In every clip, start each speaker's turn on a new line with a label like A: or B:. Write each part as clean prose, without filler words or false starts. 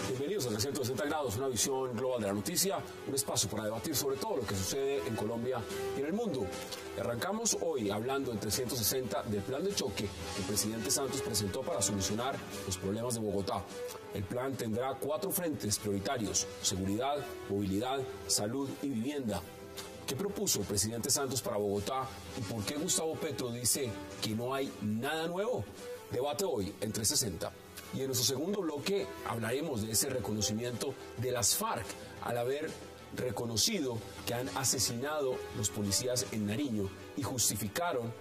A: Bienvenidos a 360 grados, una visión global de la noticia, un espacio para debatir sobre todo lo que sucede en Colombia y en el mundo. Arrancamos hoy hablando en 360 del plan de choque que el presidente Santos presentó para solucionar los problemas de Bogotá. El plan tendrá 4 frentes prioritarios: seguridad, movilidad, salud y vivienda. ¿Qué propuso el presidente Santos para Bogotá y por qué Gustavo Petro dice que no hay nada nuevo? Debate hoy en 360. Y en nuestro segundo bloque hablaremos de ese reconocimiento de las FARC al haber reconocido que han asesinado los policías en Nariño y justificaron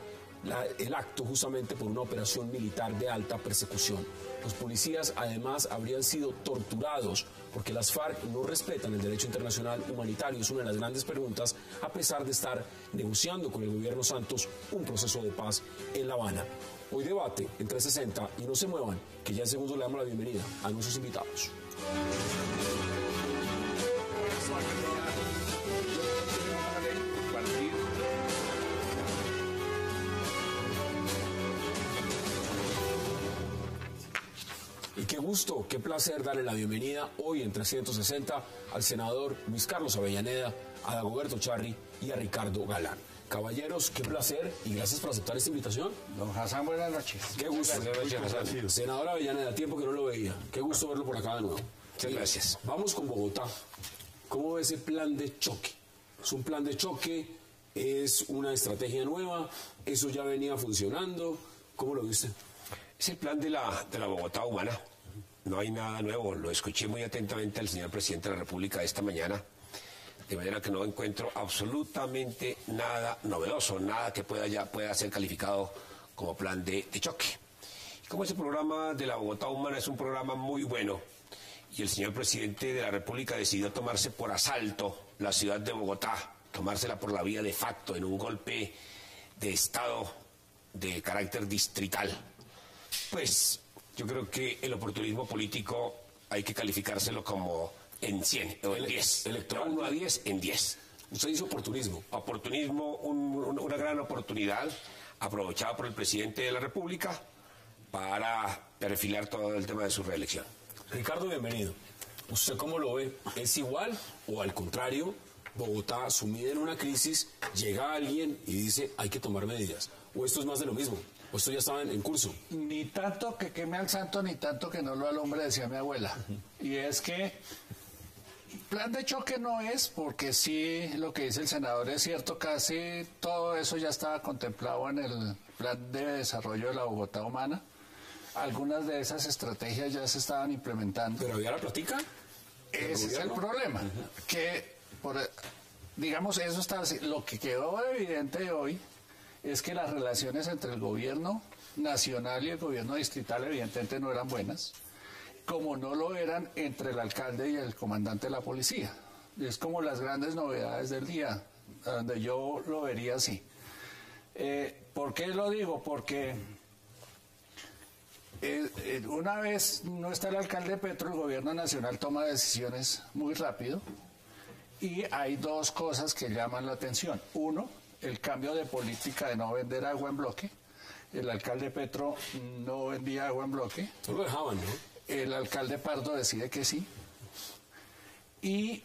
A: el acto justamente por una operación militar de alta persecución. Los policías además habrían sido torturados porque las FARC no respetan el derecho internacional humanitario. Es una de las grandes preguntas, a pesar de estar negociando con el gobierno Santos un proceso de paz en La Habana. Hoy debate en 360 y no se muevan, que ya en segundos le damos la bienvenida a nuestros invitados. Y qué gusto, qué placer darle la bienvenida hoy en 360 al senador Luis Carlos Avellaneda, a Dagoberto Charri y a Ricardo Galán. Caballeros, qué placer y gracias por aceptar esta invitación.
B: Don Hassan, buenas noches.
A: Qué gusto. Gracias. Senador Avellaneda, tiempo que no lo veía. Qué gusto verlo por acá de nuevo.
B: Muchas gracias.
A: Vamos con Bogotá. ¿Cómo ve ese plan de choque? ¿Es un plan de choque? ¿Es una estrategia nueva? ¿Eso ya venía funcionando? ¿Cómo lo viste?
C: Es el plan de la Bogotá humana. No hay nada nuevo. Lo escuché muy atentamente al señor presidente de la República esta mañana. De manera que no encuentro absolutamente nada novedoso, nada que pueda ser calificado como plan de choque. Y como ese programa de la Bogotá humana es un programa muy bueno, y el señor presidente de la República decidió tomarse por asalto la ciudad de Bogotá, tomársela por la vía de facto en un golpe de Estado de carácter distrital, pues yo creo que el oportunismo político hay que calificárselo como en 100 o en 10.
A: Electoral.
C: 1 a 10 en 10.
A: Usted dice oportunismo.
C: Oportunismo, una gran oportunidad aprovechada por el presidente de la República para perfilar todo el tema de su reelección.
A: Ricardo, bienvenido. ¿Usted cómo lo ve? ¿Es igual o al contrario? Bogotá, sumida en una crisis, llega alguien y dice hay que tomar medidas. ¿O esto es más de lo mismo? ¿O esto ya estaba en curso?
B: Ni tanto que queme al santo, ni tanto que no lo alumbre, decía mi abuela. Y es que plan de choque no es, porque sí, lo que dice el senador es cierto, casi todo eso ya estaba contemplado en el plan de desarrollo de la Bogotá humana. Algunas de esas estrategias ya se estaban implementando.
A: ¿Pero había la plática?
B: Ese es el problema, que digamos, eso está así. Lo que quedó evidente hoy es que las relaciones entre el gobierno nacional y el gobierno distrital evidentemente no eran buenas, como no lo eran entre el alcalde y el comandante de la policía. Es como las grandes novedades del día, donde yo lo vería así. ¿Por qué lo digo? Porque una vez no está el alcalde Petro, el gobierno nacional toma decisiones muy rápido y hay 2 cosas que llaman la atención. Uno, el cambio de política de no vender agua en bloque. El alcalde Petro no vendía agua en bloque.
A: No lo dejaban, ¿no?
B: El alcalde Pardo decide que sí. Y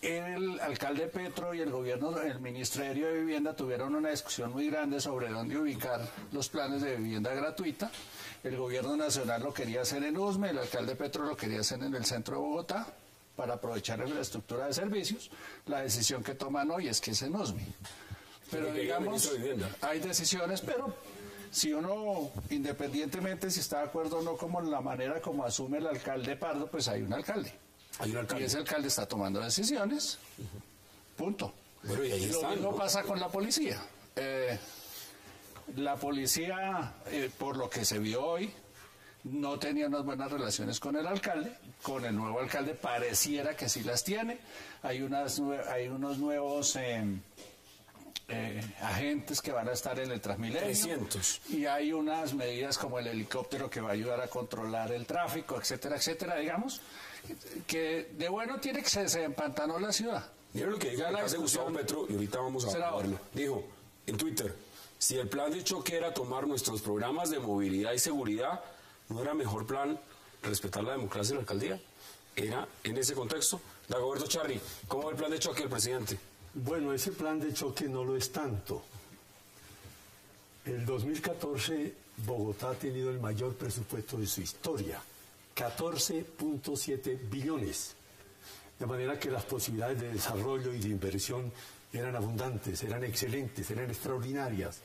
B: el alcalde Petro y el gobierno, el Ministerio de Vivienda tuvieron una discusión muy grande sobre dónde ubicar los planes de vivienda gratuita. El gobierno nacional lo quería hacer en Usme, el alcalde Petro lo quería hacer en el centro de Bogotá para aprovechar la infraestructura de servicios. La decisión que toman hoy es que es en Usme. Pero digamos, hay decisiones, pero si uno, independientemente si está de acuerdo o no como la manera como asume el alcalde Pardo, pues hay un alcalde. Y ese alcalde está tomando decisiones. Punto.
A: Bueno, y ahí
B: lo mismo pasa con la policía. La policía, por lo que se vio hoy, no tenía unas buenas relaciones con el alcalde. Con el nuevo alcalde pareciera que sí las tiene. Hay unos nuevos agentes que van a estar en el Transmilenio.
A: 300.
B: Y hay unas medidas como el helicóptero que va a ayudar a controlar el tráfico, etcétera, etcétera, digamos, que de bueno tiene que se empantanó la ciudad.
A: Miren lo que diga el alcalde Gustavo Petro, y ahorita vamos a verlo. Dijo en Twitter, si el plan de choque era tomar nuestros programas de movilidad y seguridad, ¿no era mejor plan respetar la democracia en la alcaldía? Era en ese contexto. Dagoberto Charri, ¿cómo ve el plan de choque del presidente?
D: Bueno, ese plan de choque no lo es tanto. El 2014, Bogotá ha tenido el mayor presupuesto de su historia, 14.7 billones. De manera que las posibilidades de desarrollo y de inversión eran abundantes, eran excelentes, eran extraordinarias.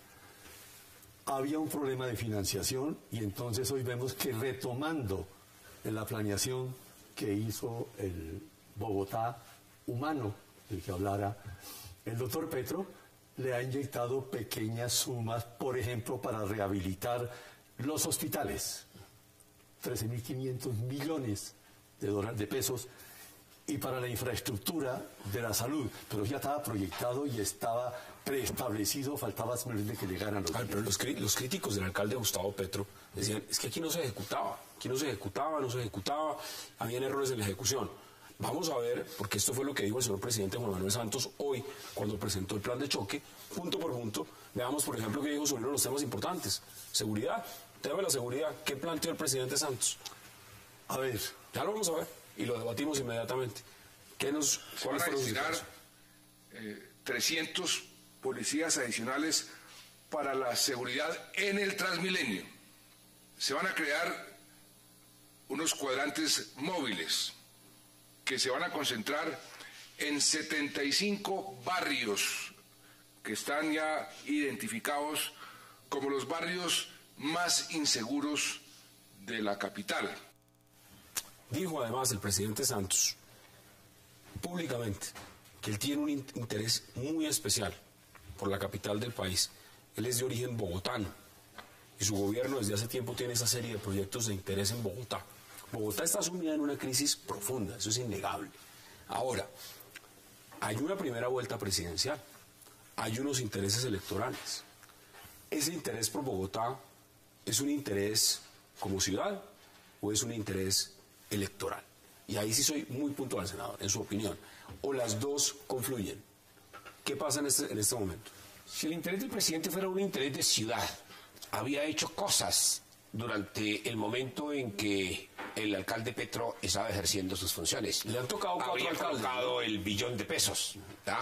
D: Había un problema de financiación y entonces hoy vemos que retomando en la planeación que hizo el Bogotá humano, del que hablara el doctor Petro, le ha inyectado pequeñas sumas, por ejemplo, para rehabilitar los hospitales, 13.500 millones de pesos, y para la infraestructura de la salud, pero ya estaba proyectado y estaba preestablecido, faltaba simplemente que llegaran los...
A: Pero los críticos del alcalde Gustavo Petro decían, es que aquí no se ejecutaba, no se ejecutaba, habían errores en la ejecución. Vamos a ver, porque esto fue lo que dijo el señor presidente Juan Manuel Santos hoy, cuando presentó el plan de choque, punto por punto. Veamos, por ejemplo, qué dijo sobre los temas importantes. Seguridad, tema de la seguridad, ¿qué planteó el presidente Santos?
D: A ver.
A: Ya lo vamos a ver y lo debatimos inmediatamente. ¿Cuáles fueron los
E: destinar 300 policías adicionales para la seguridad en el Transmilenio? Se van a crear unos cuadrantes móviles que se van a concentrar en 75 barrios que están ya identificados como los barrios más inseguros de la capital.
A: Dijo además el presidente Santos públicamente que él tiene un interés muy especial por la capital del país. Él es de origen bogotano y su gobierno desde hace tiempo tiene esa serie de proyectos de interés en Bogotá. Bogotá está sumida en una crisis profunda, eso es innegable. Ahora, hay una primera vuelta presidencial, hay unos intereses electorales. ¿Ese interés por Bogotá es un interés como ciudad o es un interés electoral? Y ahí sí soy muy puntual, senador, en su opinión. ¿O las dos confluyen? ¿Qué pasa en este momento?
C: Si el interés del presidente fuera un interés de ciudad, había hecho cosas durante el momento en que el alcalde Petro estaba ejerciendo sus funciones.
A: Le han tocado
C: habría colocado el billón de pesos, ¿tá?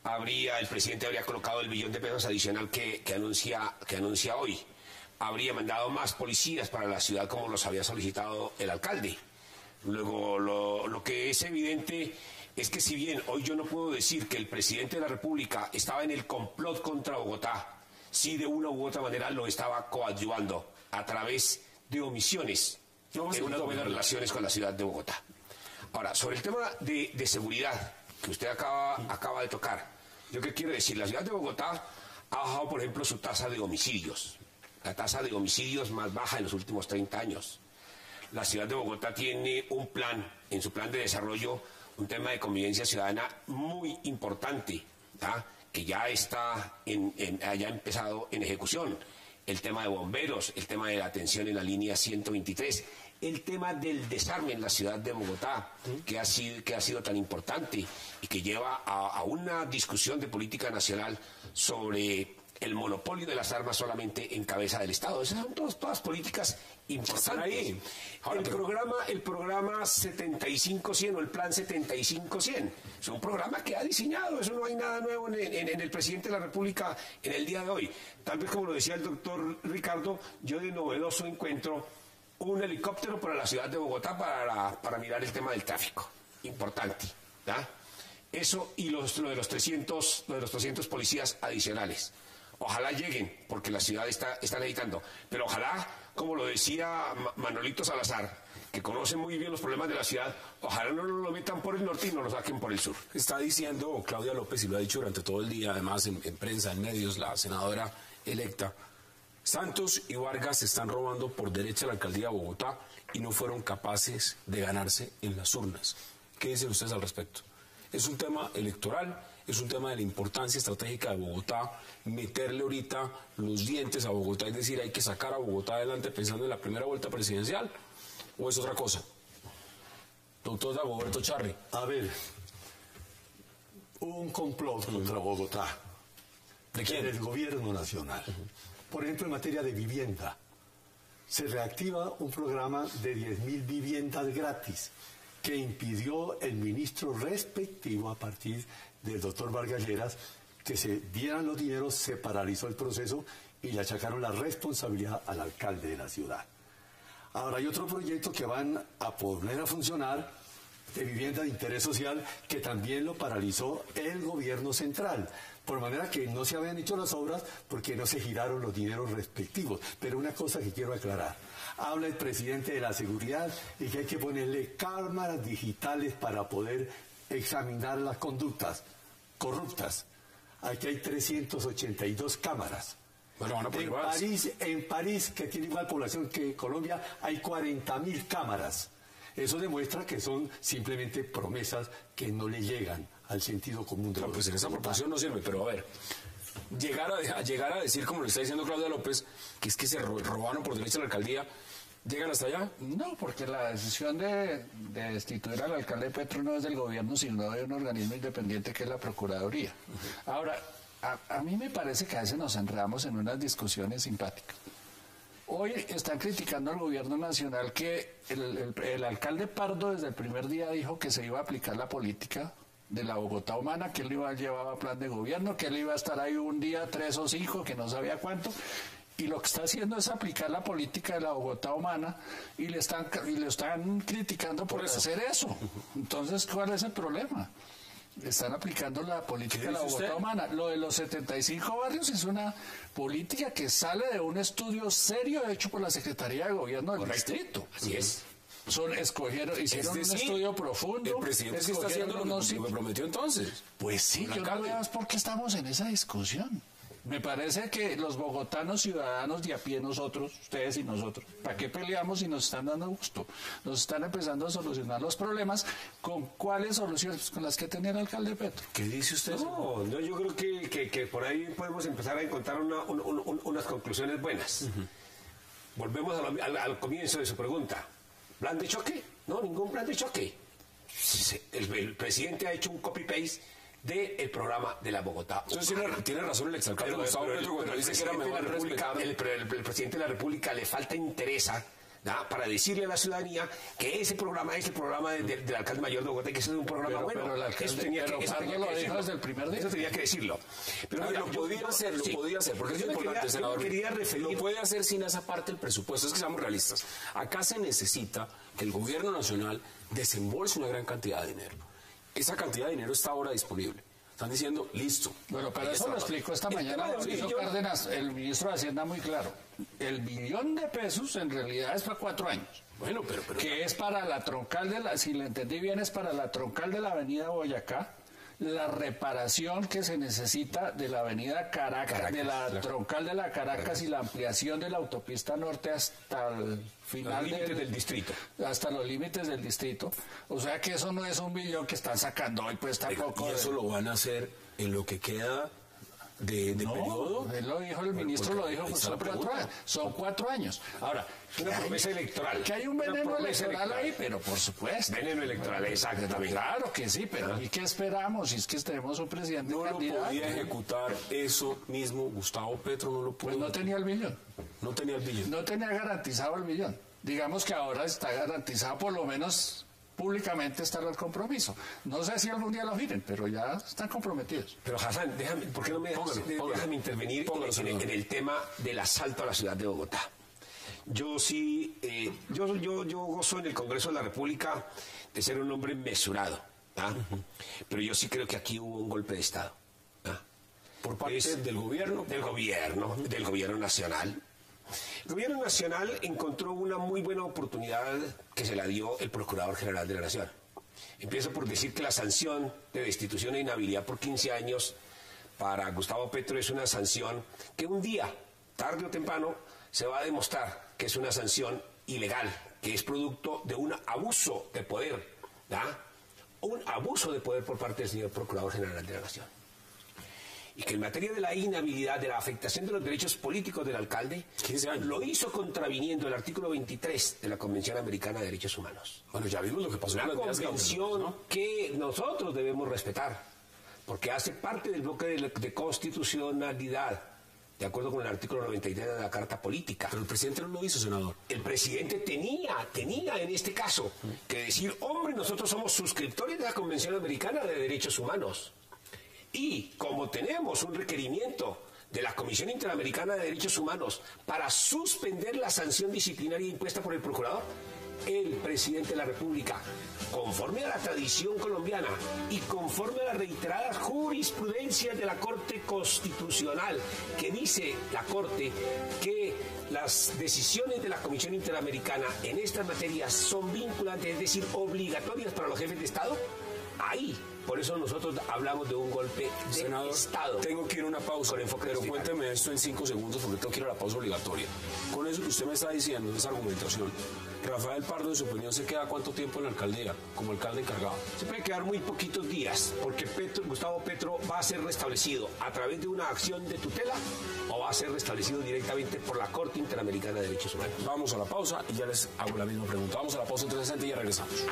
C: El presidente habría colocado el billón de pesos adicional que anuncia hoy. Habría mandado más policías para la ciudad como los había solicitado el alcalde. Luego, lo que es evidente es que si bien hoy yo no puedo decir que el presidente de la República estaba en el complot contra Bogotá, sí de una u otra manera lo estaba coadyuvando a través de omisiones en unas buenas relaciones con la ciudad de Bogotá. Ahora, sobre el tema de seguridad que usted acaba de tocar, ¿yo qué quiero decir? La ciudad de Bogotá ha bajado, por ejemplo, su tasa de homicidios, la tasa de homicidios más baja en los últimos 30 años. La ciudad de Bogotá tiene un plan, en su plan de desarrollo, un tema de convivencia ciudadana muy importante, ¿tá? Que ya haya empezado en ejecución. El tema de bomberos, el tema de la atención en la línea 123, el tema del desarme en la ciudad de Bogotá, que ha sido tan importante y que lleva a una discusión de política nacional sobre el monopolio de las armas solamente en cabeza del Estado. Esas son todas políticas importantes. Ahora, el programa 75-100 o el plan 75-100 es un programa que ha diseñado, eso no hay nada nuevo en el presidente de la República en el día de hoy. Tal vez como lo decía el doctor Ricardo, yo de novedoso encuentro un helicóptero para la ciudad de Bogotá para mirar el tema del tráfico. Importante, ¿tá? Eso y lo de los 300 policías adicionales. Ojalá lleguen, porque la ciudad está necesitando. Pero ojalá, como lo decía Manolito Salazar, que conoce muy bien los problemas de la ciudad, ojalá no lo metan por el norte y no lo saquen por el sur.
A: Está diciendo Claudia López, y lo ha dicho durante todo el día, además en prensa, en medios, la senadora electa, Santos y Vargas se están robando por derecha la alcaldía de Bogotá y no fueron capaces de ganarse en las urnas. ¿Qué dicen ustedes al respecto? Es un tema electoral, es un tema de la importancia estratégica de Bogotá, meterle ahorita los dientes a Bogotá, es decir, hay que sacar a Bogotá adelante pensando en la primera vuelta presidencial, ¿o es otra cosa? Doctor Dagoberto Charri.
D: A ver, hubo un complot contra Bogotá.
A: ¿De quién?
D: Del gobierno nacional. Por ejemplo, en materia de vivienda, se reactiva un programa de 10.000 viviendas gratis que impidió el ministro respectivo, a partir del doctor Vargas Lleras, que se dieran los dineros, se paralizó el proceso y le achacaron la responsabilidad al alcalde de la ciudad. Ahora hay otro proyecto que van a poner a funcionar de vivienda de interés social que también lo paralizó el gobierno central, por manera que no se habían hecho las obras porque no se giraron los dineros respectivos. Pero una cosa que quiero aclarar, habla el presidente de la seguridad y que hay que ponerle cámaras digitales para poder examinar las conductas corruptas. Aquí hay 382 cámaras.
A: Bueno, van a poner más.
D: En París, que tiene igual población que Colombia, hay 40.000 cámaras. Eso demuestra que son simplemente promesas que no le llegan al sentido común de
A: No, pues en esa proporción no sirve, pero a ver, llegar a decir, como le está diciendo Claudia López, que es que se robaron por derecho a la alcaldía, ¿llegan hasta allá?
B: No, porque la decisión de destituir al alcalde Petro no es del gobierno, sino de un organismo independiente que es la Procuraduría. Ahora, a mí me parece que a veces nos enredamos en unas discusiones simpáticas. Hoy están criticando al gobierno nacional que el alcalde Pardo desde el primer día dijo que se iba a aplicar la política de la Bogotá humana, que él iba a llevar a plan de gobierno, que él iba a estar ahí un día, 3 o 5, que no sabía cuánto, y lo que está haciendo es aplicar la política de la Bogotá humana y le están criticando por hacer eso. Entonces, ¿cuál es el problema? Están aplicando la política de la Bogotá humana. Lo de los 75 barrios es una política que sale de un estudio serio hecho por la Secretaría de Gobierno del Distrito.
C: Así es.
B: Hicieron un estudio profundo.
A: El presidente sí está haciendo lo que prometió entonces.
B: Pues sí, yo no veo por qué estamos en esa discusión. Me parece que los bogotanos ciudadanos de a pie, nosotros, ustedes y nosotros, ¿para qué peleamos si nos están dando gusto? Nos están empezando a solucionar los problemas. ¿Con cuáles soluciones? Pues con las que tenía el alcalde Petro.
A: ¿Qué dice usted?
C: No, yo creo que por ahí podemos empezar a encontrar unas conclusiones buenas. Volvemos al comienzo de su pregunta. ¿Plan de choque? No, ningún plan de choque. El presidente ha hecho un copy-paste del programa de la Bogotá.
A: Entonces tiene razón el exalcalde Gustavo Petro cuando dice que era mejor respetar.
C: El presidente de la República le falta interés para decirle a la ciudadanía que ese programa es el programa del alcalde mayor de Bogotá y que ese es un programa bueno.
B: Pero el alcalde lo dijo desde el primer día.
C: Eso tenía que decirlo.
A: Pero mira, lo podía hacer, porque es importante, senador. Lo puede hacer sin esa parte del presupuesto. Es que seamos realistas. Acá se necesita que el gobierno nacional desembolse una gran cantidad de dinero. Esa cantidad de dinero está ahora disponible. Están diciendo, listo.
B: Bueno, pero eso lo explicó esta mañana Cárdenas, el ministro de Hacienda, muy claro. El billón de pesos en realidad es para 4 años.
A: Bueno, pero
B: que es para la troncal si le entendí bien, es para la troncal de la avenida Boyacá, la reparación que se necesita de la avenida Caracas, de la troncal de la Caracas y la ampliación de la autopista norte hasta el final
C: del distrito.
B: Hasta los límites del distrito. O sea que eso no es un billón que están sacando hoy, pues tampoco.
A: ¿Y eso lo van a hacer en lo que queda de periodo?
B: Él lo dijo, el ministro lo dijo, pues son 4 años. Son 4 años. Ahora,
C: es una promesa electoral.
B: Que hay un veneno electoral ahí, pero por supuesto.
C: Veneno electoral, exactamente.
B: Claro que sí, pero ¿y qué esperamos? Si es que tenemos un presidente candidato.
A: No lo podía ejecutar eso mismo Gustavo Petro, no lo pudo.
B: Pues no tenía el billón.
A: No tenía el billón.
B: No tenía garantizado el billón. Digamos que ahora está garantizado, por lo menos públicamente está el compromiso. No sé si algún día lo giren, pero ya están comprometidos.
C: Pero Hassan, ¿por qué no me déjame intervenir en el tema del asalto a la ciudad de Bogotá? Yo sí, yo gozo en el Congreso de la República de ser un hombre mesurado, pero yo sí creo que aquí hubo un golpe de Estado.
A: ¿Por parte del gobierno?
C: Del gobierno nacional. El gobierno nacional encontró una muy buena oportunidad que se la dio el Procurador General de la Nación. Empiezo por decir que la sanción de destitución e inhabilidad por 15 años para Gustavo Petro es una sanción que un día, tarde o temprano, se va a demostrar que es una sanción ilegal, que es producto de un abuso de poder, un abuso de poder por parte del señor Procurador General de la Nación. Y que en materia de la inhabilidad, de la afectación de los derechos políticos del alcalde, lo hizo contraviniendo el artículo 23 de la Convención Americana de Derechos Humanos.
A: Bueno, ya vimos lo que pasó
C: en la convención, ¿no? Que nosotros debemos respetar, porque hace parte del bloque de constitucionalidad, de acuerdo con el artículo 93 de la Carta Política.
A: Pero el presidente no lo hizo, senador.
C: El presidente tenía en este caso que decir, hombre, nosotros somos suscriptores de la Convención Americana de Derechos Humanos. Y como tenemos un requerimiento de la Comisión Interamericana de Derechos Humanos para suspender la sanción disciplinaria impuesta por el procurador, el presidente de la República, conforme a la tradición colombiana y conforme a las reiteradas jurisprudencias de la Corte Constitucional, que dice la Corte que las decisiones de la Comisión Interamericana en estas materias son vinculantes, es decir, obligatorias para los jefes de Estado, ahí, por eso nosotros hablamos de un golpe de
A: Senador,
C: Estado.
A: Tengo que ir a una pausa, pero cuénteme esto en 5 segundos porque tengo que ir a la pausa obligatoria. Con eso que usted me está diciendo, esa argumentación, Rafael Pardo, en su opinión, ¿se queda cuánto tiempo en la alcaldía como alcalde encargado?
C: Se puede quedar muy poquitos días, porque Gustavo Petro va a ser restablecido a través de una acción de tutela o va a ser restablecido directamente por la Corte Interamericana de Derechos Humanos.
A: Vamos a la pausa y ya les hago la misma pregunta. Vamos a la pausa en 360 y ya regresamos.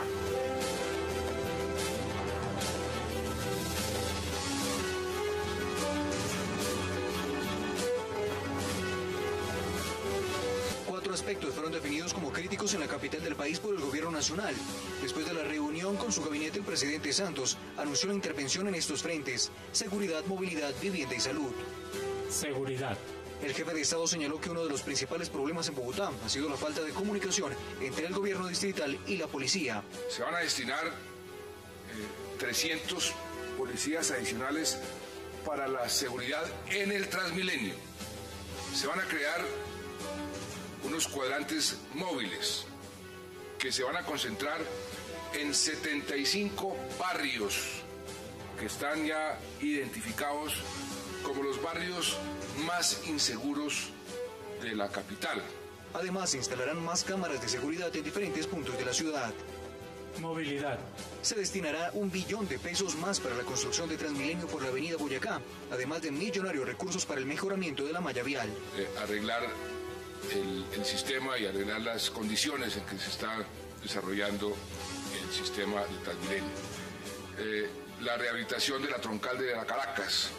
F: Aspectos fueron definidos como críticos en la capital del país por el gobierno nacional. Después de la reunión con su gabinete, el presidente Santos anunció la intervención en estos frentes: seguridad, movilidad, vivienda y salud.
G: Seguridad.
F: El jefe de Estado señaló que uno de los principales problemas en Bogotá ha sido la falta de comunicación entre el gobierno distrital y la policía.
E: Se van a destinar 300 policías adicionales para la seguridad en el Transmilenio. Se van a crear unos cuadrantes móviles que se van a concentrar en 75 barrios que están ya identificados como los barrios más inseguros de la capital.
F: Además, se instalarán más cámaras de seguridad en diferentes puntos de la ciudad.
G: Movilidad.
F: Se destinará 1 billón de pesos más para la construcción de Transmilenio por la avenida Boyacá, además de millonarios recursos para el mejoramiento de la malla vial.
E: Arreglar el sistema y arreglar las condiciones en que se está desarrollando el sistema de Transmilenio. La rehabilitación de la troncal de la Caracas.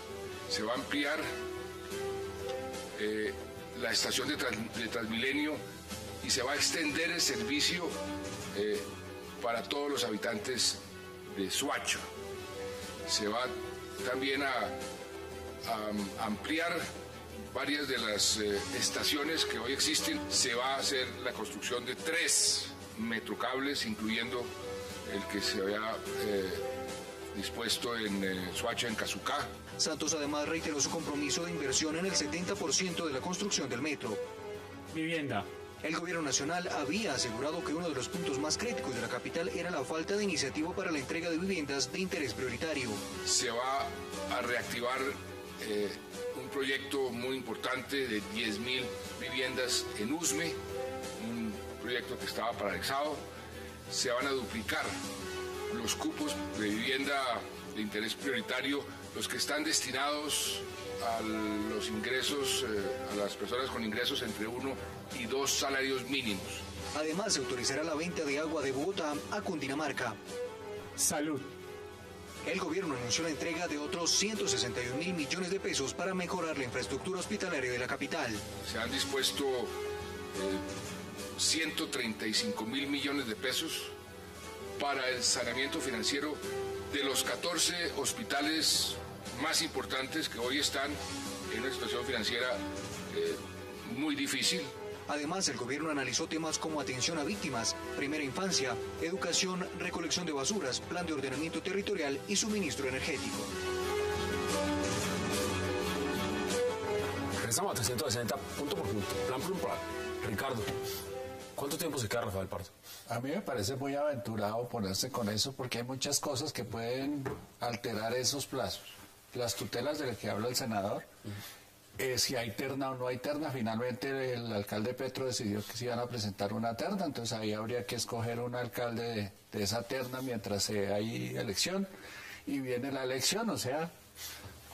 E: Se va a ampliar la estación de Transmilenio y se va a extender el servicio para todos los habitantes de Soacha. Se va también a ampliar varias de las estaciones que hoy existen. Se va a hacer la construcción de 3 metrocables, incluyendo el que se había dispuesto en Soacha, en Cazucá.
F: Santos además reiteró su compromiso de inversión en el 70% de la construcción del metro.
G: Vivienda.
F: El gobierno nacional había asegurado que uno de los puntos más críticos de la capital era la falta de iniciativa para la entrega de viviendas de interés prioritario.
E: Se va a reactivar un proyecto muy importante de 10.000 viviendas en Usme, un proyecto que estaba paralizado. Se van a duplicar los cupos de vivienda de interés prioritario, los que están destinados a los ingresos, a las personas con ingresos entre 1 y 2 salarios mínimos.
F: Además, se autorizará la venta de agua de Bogotá a Cundinamarca.
G: Salud.
F: El gobierno anunció la entrega de otros 161.000 millones de pesos para mejorar la infraestructura hospitalaria de la capital.
E: Se han dispuesto 135.000 millones de pesos para el saneamiento financiero de los 14 hospitales más importantes que hoy están en una situación financiera muy difícil.
F: Además, el gobierno analizó temas como atención a víctimas, primera infancia, educación, recolección de basuras, plan de ordenamiento territorial y suministro energético.
A: Regresamos a 360 punto por punto, plan por plan. Ricardo, ¿cuánto tiempo se queda Rafael Pardo?
B: A mí me parece muy aventurado ponerse con eso porque hay muchas cosas que pueden alterar esos plazos. Las tutelas de las que habla el senador, si hay terna o no hay terna, finalmente el alcalde Petro decidió que se iban a presentar una terna, entonces ahí habría que escoger un alcalde de esa terna mientras hay elección y viene la elección, o sea,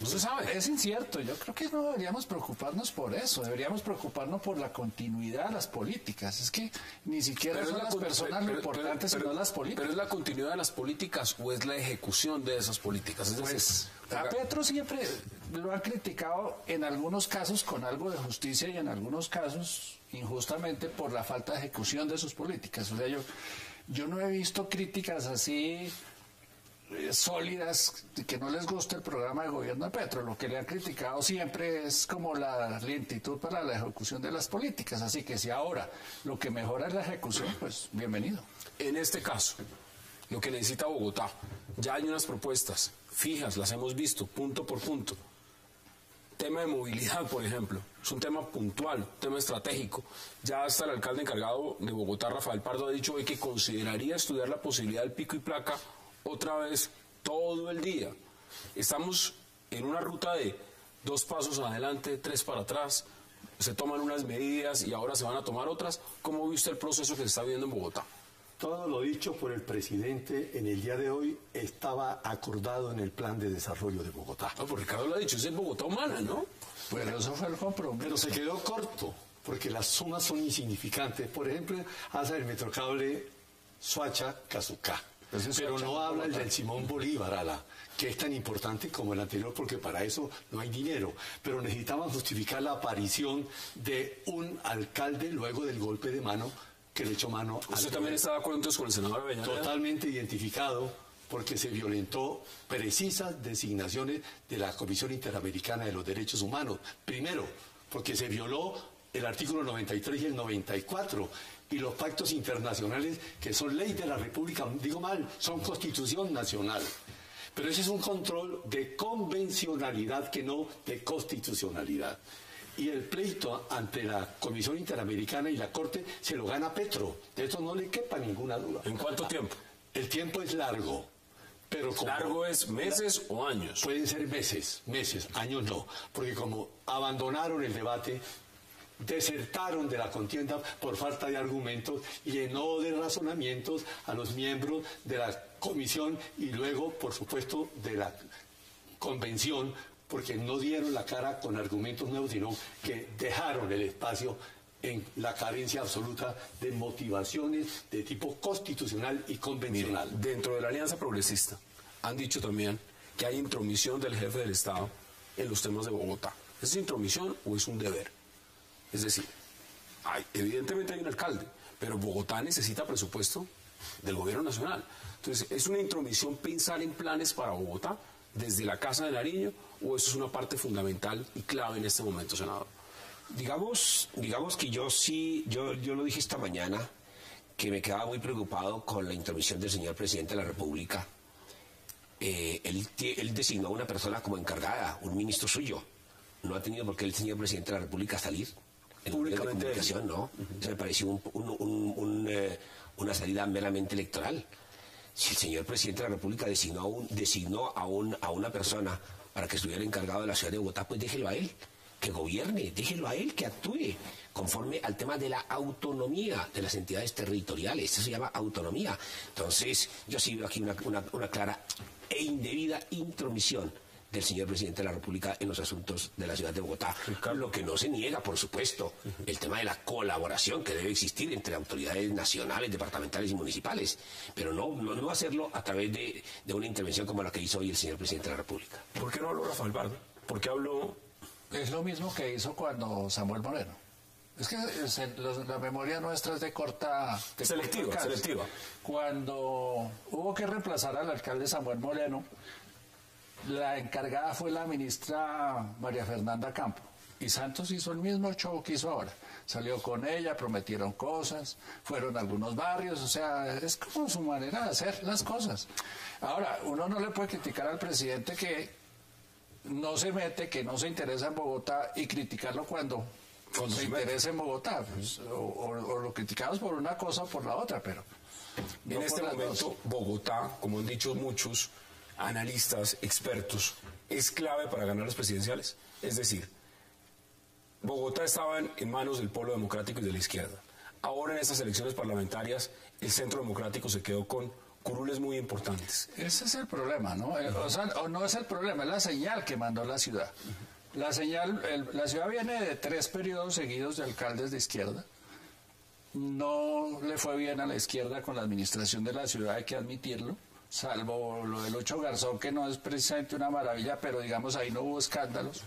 A: No se sabe.
B: Es incierto. Yo creo que no deberíamos preocuparnos por eso. Deberíamos preocuparnos por la continuidad de las políticas. Es que ni siquiera son las personas lo importante, sino las políticas.
A: ¿Pero es la continuidad de las políticas o es la ejecución de esas políticas? Es decir,
B: Pues a Petro siempre lo han criticado en algunos casos con algo de justicia y en algunos casos injustamente por la falta de ejecución de sus políticas. O sea, yo no he visto críticas así sólidas de que no les guste el programa de gobierno de Petro. Lo que le han criticado siempre es como la lentitud para la ejecución de las políticas. Así que si ahora lo que mejora es la ejecución, pues bienvenido.
A: en este caso, lo que necesita Bogotá, ya hay unas propuestas fijas, las hemos visto, punto por punto. Tema de movilidad, por ejemplo, es un tema puntual, un tema estratégico. Ya hasta el alcalde encargado de Bogotá, Rafael Pardo, ha dicho hoy que consideraría estudiar la posibilidad del pico y placa otra vez todo el día. Estamos en una ruta de 2 pasos adelante, 3 para atrás. Se toman unas medidas y ahora se van a tomar otras. ¿Cómo viste el proceso que se está viendo en Bogotá?
D: Todo lo dicho por el presidente en el día de hoy estaba acordado en el plan de desarrollo de Bogotá.
A: No, pues Ricardo lo ha dicho, es el Bogotá humana, ¿no?
B: Pues eso fue el compromiso.
D: Pero se quedó corto, porque las sumas son insignificantes. Por ejemplo, hace el metrocable Soacha-Cazucá. Pero no habla el del Simón Bolívar, que es tan importante como el anterior, porque para eso no hay dinero. Pero necesitaban justificar la aparición de un alcalde luego del golpe de mano que le echó mano al
A: ¿Usted también está de acuerdo entonces con el senador Avellaneda?
D: Totalmente identificado, porque se violentó precisas designaciones de la Comisión Interamericana de los Derechos Humanos. Primero, porque se violó el artículo 93 y el 94, y los pactos internacionales que son ley de la República, digo mal, son constitución nacional. Pero ese es un control de convencionalidad que no de constitucionalidad. Y el pleito ante la Comisión Interamericana y la Corte se lo gana Petro. De eso no le quepa ninguna duda.
A: ¿En cuánto tiempo?
D: El tiempo es largo. Pero como
A: ¿Largo es meses o años?
D: Pueden ser meses, años no. Porque como abandonaron el debate, desertaron de la contienda por falta de argumentos, llenó de razonamientos a los miembros de la comisión y luego, por supuesto, de la convención, porque no dieron la cara con argumentos nuevos, sino que dejaron el espacio en la carencia absoluta de motivaciones de tipo constitucional y convencional.
A: Mire, dentro de la Alianza Progresista han dicho también que hay intromisión del jefe del Estado en los temas de Bogotá. ¿Es intromisión o es un deber? Es decir, evidentemente hay un alcalde, pero Bogotá necesita presupuesto del gobierno nacional. Entonces, ¿es una intromisión pensar en planes para Bogotá desde la Casa de Nariño o eso es una parte fundamental y clave en este momento, senador?
C: Digamos que yo lo dije esta mañana, que me quedaba muy preocupado con la intromisión del señor presidente de la República. Él designó a una persona como encargada, un ministro suyo. No ha tenido por qué el señor presidente de la República salir en medios de comunicación, ¿no? Eso me pareció una salida meramente electoral. Si el señor presidente de la República designó a una persona para que estuviera encargado de la ciudad de Bogotá, pues déjelo a él, que gobierne, déjelo a él, que actúe conforme al tema de la autonomía de las entidades territoriales. Eso se llama autonomía. Entonces, yo sí veo aquí una clara e indebida intromisión del señor presidente de la República en los asuntos de la ciudad de Bogotá. Lo que no se niega, por supuesto, el tema de la colaboración que debe existir entre autoridades nacionales, departamentales y municipales, pero no hacerlo a través de una intervención como la que hizo hoy el señor presidente de la República.
A: ¿Por qué no habló Rafael Pardo? ¿Por qué habló?
B: Es lo mismo que hizo cuando Samuel Moreno. Es que la memoria nuestra es de corta...
A: Selectiva.
B: Cuando hubo que reemplazar al alcalde Samuel Moreno, la encargada fue la ministra María Fernanda Campo. Y Santos hizo el mismo show que hizo ahora. Salió con ella, prometieron cosas, fueron a algunos barrios, o sea, es como su manera de hacer las cosas. Ahora, uno no le puede criticar al presidente que no se mete, que no se interesa en Bogotá y criticarlo cuando se interesa en Bogotá. Pues, o lo criticamos por una cosa o por la otra, pero...
A: En este momento, Bogotá, como han dicho muchos analistas, expertos, es clave para ganar las presidenciales. Es decir, Bogotá estaba en manos del Polo Democrático y de la izquierda. Ahora en estas elecciones parlamentarias el Centro Democrático se quedó con curules muy importantes.
B: Ese es el problema, ¿no? O sea, o no es el problema, es la señal que mandó la ciudad. La señal, la ciudad viene de 3 periodos seguidos de alcaldes de izquierda. No le fue bien a la izquierda con la administración de la ciudad, hay que admitirlo, salvo lo del Ocho Garzón, que no es precisamente una maravilla, pero digamos ahí no hubo escándalos.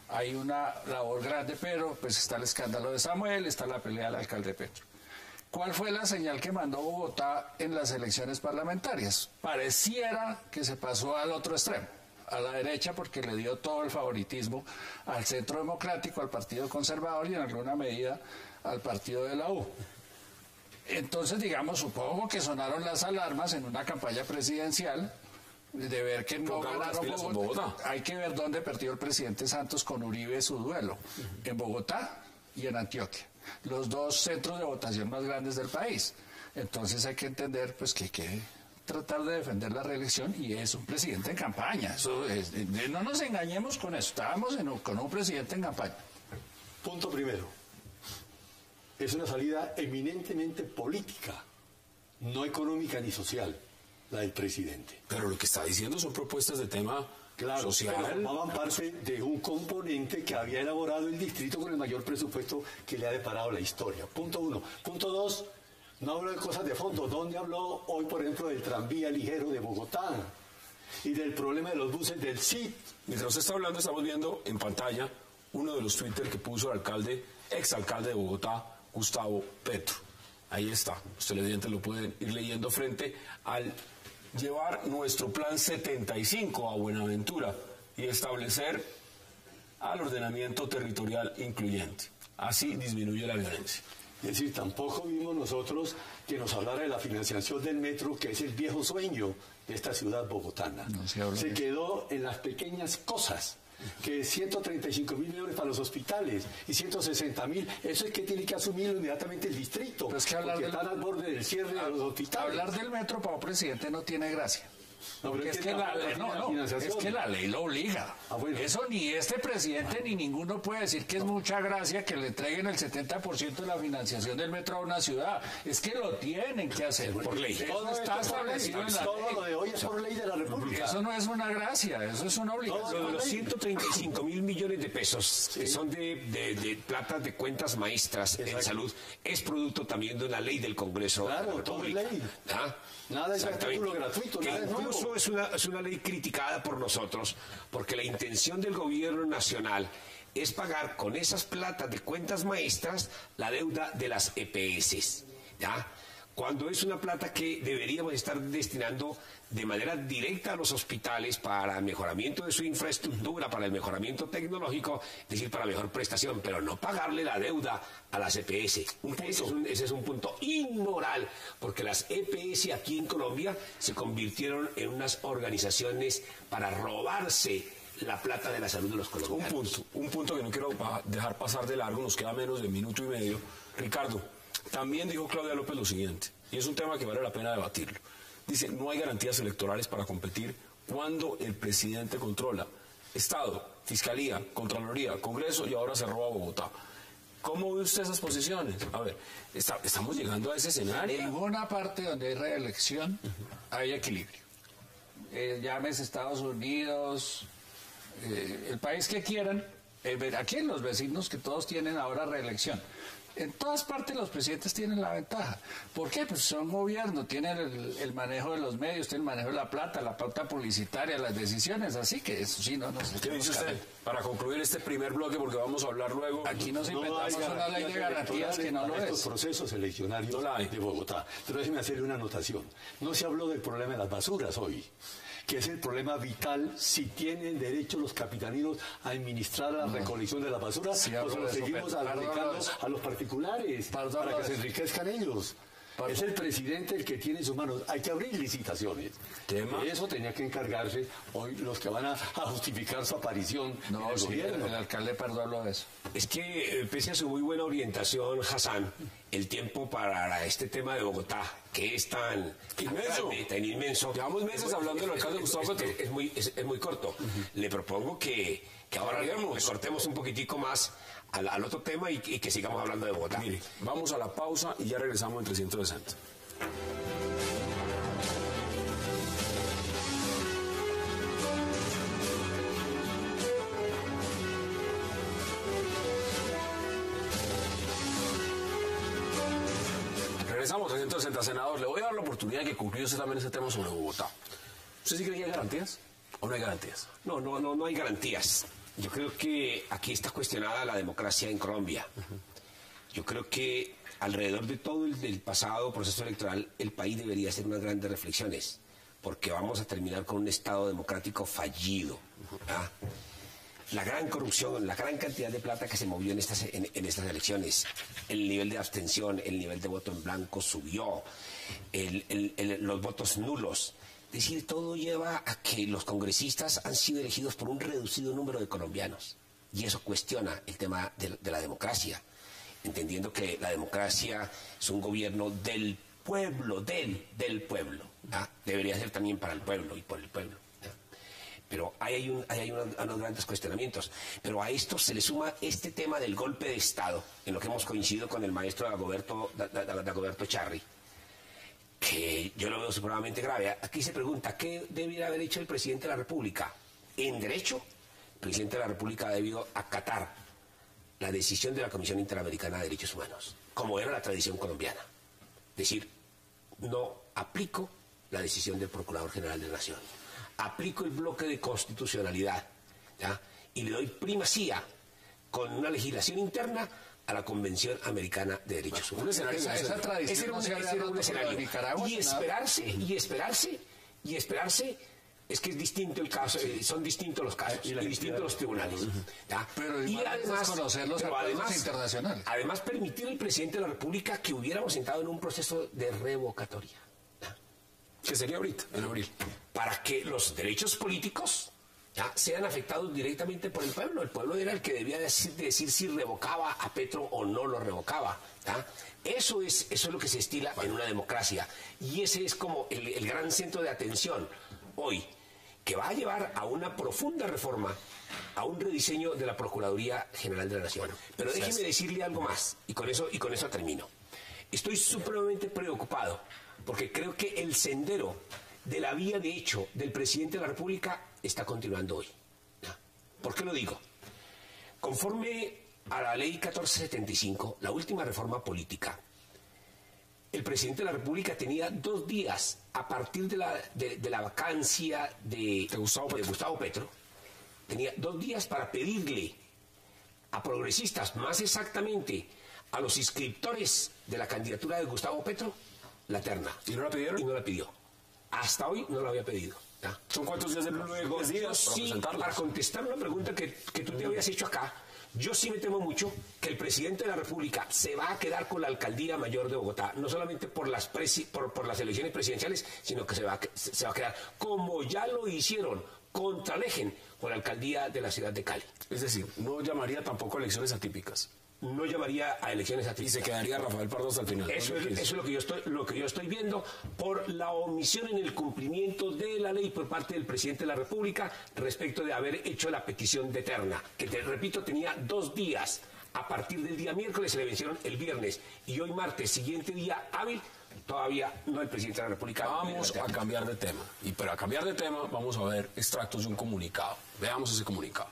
B: Hay una labor grande, pero pues está el escándalo de Samuel, está la pelea del alcalde Petro. ¿Cuál fue la señal que mandó Bogotá en las elecciones parlamentarias? Pareciera que se pasó al otro extremo, a la derecha, porque le dio todo el favoritismo al Centro Democrático, al Partido Conservador y en alguna medida al partido de la U. Entonces, digamos, supongo que sonaron las alarmas en una campaña presidencial de ver que no ganaron Bogotá. Hay que ver dónde perdió el presidente Santos con Uribe su duelo, en Bogotá y en Antioquia, los 2 centros de votación más grandes del país. Entonces hay que entender pues que hay que tratar de defender la reelección y es un presidente en campaña. Eso es, no nos engañemos con eso, estábamos con un presidente en campaña.
D: Punto primero. Es una salida eminentemente política, no económica ni social, la del presidente.
A: Pero lo que está diciendo son propuestas de tema social.
D: Pero formaban parte de un componente que había elaborado el distrito con el mayor presupuesto que le ha deparado la historia. Punto 1. Punto 2, no habló de cosas de fondo. ¿Dónde habló hoy, por ejemplo, del tranvía ligero de Bogotá y del problema de los buses del CID?
A: Mientras usted está hablando, estamos viendo en pantalla uno de los Twitter que puso el exalcalde de Bogotá, Gustavo Petro. Ahí está, los televidentes lo pueden ir leyendo frente al llevar nuestro plan 75 a Buenaventura y establecer al ordenamiento territorial incluyente. Así disminuye la violencia.
D: Es decir, tampoco vimos nosotros que nos hablara de la financiación del metro, que es el viejo sueño de esta ciudad bogotana. Se quedó en las pequeñas cosas, que 135.000 millones para los hospitales y 160.000, eso es que tiene que asumirlo inmediatamente el distrito,
B: pero es que
D: porque están al borde del cierre de los hospitales.
B: Hablar del metro para un presidente no tiene gracia.
D: No, pero
B: es que la ley lo obliga.
D: Bueno.
B: Eso ni este presidente ni ninguno puede decir que es mucha gracia que le entreguen el 70% de la financiación del metro a una ciudad. Es que lo tienen que hacer por ley.
D: Todo está establecido en la ley. Todo lo de hoy es por ley de la República.
B: Eso no es una gracia, eso es una obligación.
C: Lo de los 135.000 millones de pesos que son de plata de cuentas maestras en salud es producto también de una ley del Congreso.
D: Claro, todo es ley. Nada es artículo gratuito,
C: que
D: nada es nuevo.
C: incluso es una ley criticada por nosotros, porque la intención del gobierno nacional es pagar con esas platas de cuentas maestras la deuda de las EPS, ¿ya? Cuando es una plata que deberíamos estar destinando de manera directa a los hospitales para el mejoramiento de su infraestructura, para el mejoramiento tecnológico, es decir, para mejor prestación, pero no pagarle la deuda a las EPS. Ese es un punto inmoral, porque las EPS aquí en Colombia se convirtieron en unas organizaciones para robarse la plata de la salud de los colombianos.
A: Un punto que no quiero dejar pasar de largo, nos queda menos de 1 minuto y medio. Ricardo, también dijo Claudia López lo siguiente, y es un tema que vale la pena debatirlo. Dice, no hay garantías electorales para competir cuando el presidente controla Estado, Fiscalía, Contraloría, Congreso y ahora se roba Bogotá. ¿Cómo ve usted esas posiciones? A ver, estamos llegando a ese escenario.
B: En ninguna parte donde hay reelección hay equilibrio. Llámese Estados Unidos, el país que quieran, aquí en los vecinos que todos tienen ahora reelección. En todas partes los presidentes tienen la ventaja. ¿Por qué? Pues son gobierno, tienen el manejo de los medios, tienen el manejo de la plata, la pauta publicitaria, las decisiones, así que eso sí, no sé.
A: ¿Qué dice usted? Para concluir este primer bloque, porque vamos a hablar luego.
B: Aquí nos inventamos una ley de garantías que no lo es.
D: Estos procesos eleccionarios de Bogotá. Pero déjeme hacerle una anotación. No se habló del problema de las basuras hoy, que es el problema vital, si tienen derecho los capitalinos a administrar la recolección de la basura,
B: sí,
D: o se lo seguimos adjudicando a los particulares para que se enriquezcan ellos. Es el presidente el que tiene en sus manos. Hay que abrir licitaciones. De eso tenía que encargarse hoy los que van a justificar su aparición en el gobierno.
B: El alcalde perdonó eso.
C: Es que, pese a su muy buena orientación, Hassan, el tiempo para este tema de Bogotá, que es tan inmenso.
A: Llevamos meses hablando del alcalde Gustavo Petro.
C: Es muy corto. Le propongo que ahora recortemos un poquitico más al otro tema y que sigamos hablando de Bogotá.
A: Mire, vamos a la pausa y ya regresamos en 360. Regresamos, 360, senador. Le voy a dar la oportunidad de que concluya usted también ese tema sobre Bogotá. ¿Usted sí cree que hay garantías o no hay garantías?
C: No hay garantías. Yo creo que aquí está cuestionada la democracia en Colombia. Yo creo que alrededor de todo el pasado proceso electoral, el país debería hacer unas grandes reflexiones, porque vamos a terminar con un Estado democrático fallido. ¿Ah? La gran corrupción, la gran cantidad de plata que se movió en estas elecciones, el nivel de abstención, el nivel de voto en blanco subió, los votos nulos. Es decir, todo lleva a que los congresistas han sido elegidos por un reducido número de colombianos. Y eso cuestiona el tema de la democracia, entendiendo que la democracia es un gobierno del pueblo, del pueblo. ¿Ah? Debería ser también para el pueblo y por el pueblo. Pero hay unos grandes cuestionamientos. Pero a esto se le suma este tema del golpe de Estado, en lo que hemos coincidido con el maestro Dagoberto Charri, que yo lo veo supremamente grave. Aquí se pregunta, ¿qué debiera haber hecho el presidente de la República? En derecho, el presidente de la República ha debido acatar la decisión de la Comisión Interamericana de Derechos Humanos, como era la tradición colombiana. Es decir, no aplico la decisión del Procurador General de la Nación. Aplico el bloque de constitucionalidad, ¿ya? Y le doy primacía con una legislación interna a la Convención Americana de Derechos Humanos.
B: Esa tradición
C: Ese era un escenario. Y esperarse, es que es distinto el caso, son distintos los casos y distintos los tribunales. ¿Ya?
B: Pero
C: y además,
B: conocer los acuerdos internacionales.
C: Además, permitir al presidente de la República que hubiéramos entrado en un proceso de revocatoria.
A: Que sería ahorita, en abril.
C: Para que los derechos políticos ¿ya? Sean afectados directamente por el pueblo. El pueblo era el que debía decir si revocaba a Petro o no lo revocaba. ¿Ya? Eso es lo que se estila en una democracia. Y ese es como el gran centro de atención hoy, que va a llevar a una profunda reforma, a un rediseño de la Procuraduría General de la Nación. Pero déjeme decirle algo más, y con eso termino. Estoy supremamente preocupado, porque creo que el sendero de la vía de hecho del presidente de la República está continuando hoy. ¿Por qué lo digo? Conforme a la ley 1475, la última reforma política, el presidente de la República tenía 2 días a partir de la vacancia de Gustavo Petro, tenía 2 días para pedirle a progresistas, más exactamente a los inscriptores de la candidatura de Gustavo Petro, la terna.
A: ¿Y no la pidieron?
C: Y no la pidió. Hasta hoy no la había pedido. ¿Ya?
A: ¿Son cuántos días de luego? 10 días para presentarla.
C: Para contestar una pregunta que tú te habías hecho acá, yo sí me temo mucho que el presidente de la República se va a quedar con la alcaldía mayor de Bogotá, no solamente por las elecciones presidenciales, sino que se va a quedar, como ya lo hicieron contra Lejen, con la alcaldía de la ciudad de Cali.
A: Es decir, no llamaría tampoco a elecciones atípicas.
C: No llamaría a elecciones atípicas.
A: Y se quedaría Rafael Pardo hasta el final.
C: Eso es lo que yo estoy viendo por la omisión en el cumplimiento de la ley por parte del presidente de la República respecto de haber hecho la petición de terna, que te repito, tenía 2 días. A partir del día miércoles se le vencieron el viernes y hoy martes, siguiente día hábil, todavía no el presidente de la República.
A: Vamos a cambiar de tema. Y para cambiar de tema vamos a ver extractos de un comunicado. Veamos ese comunicado.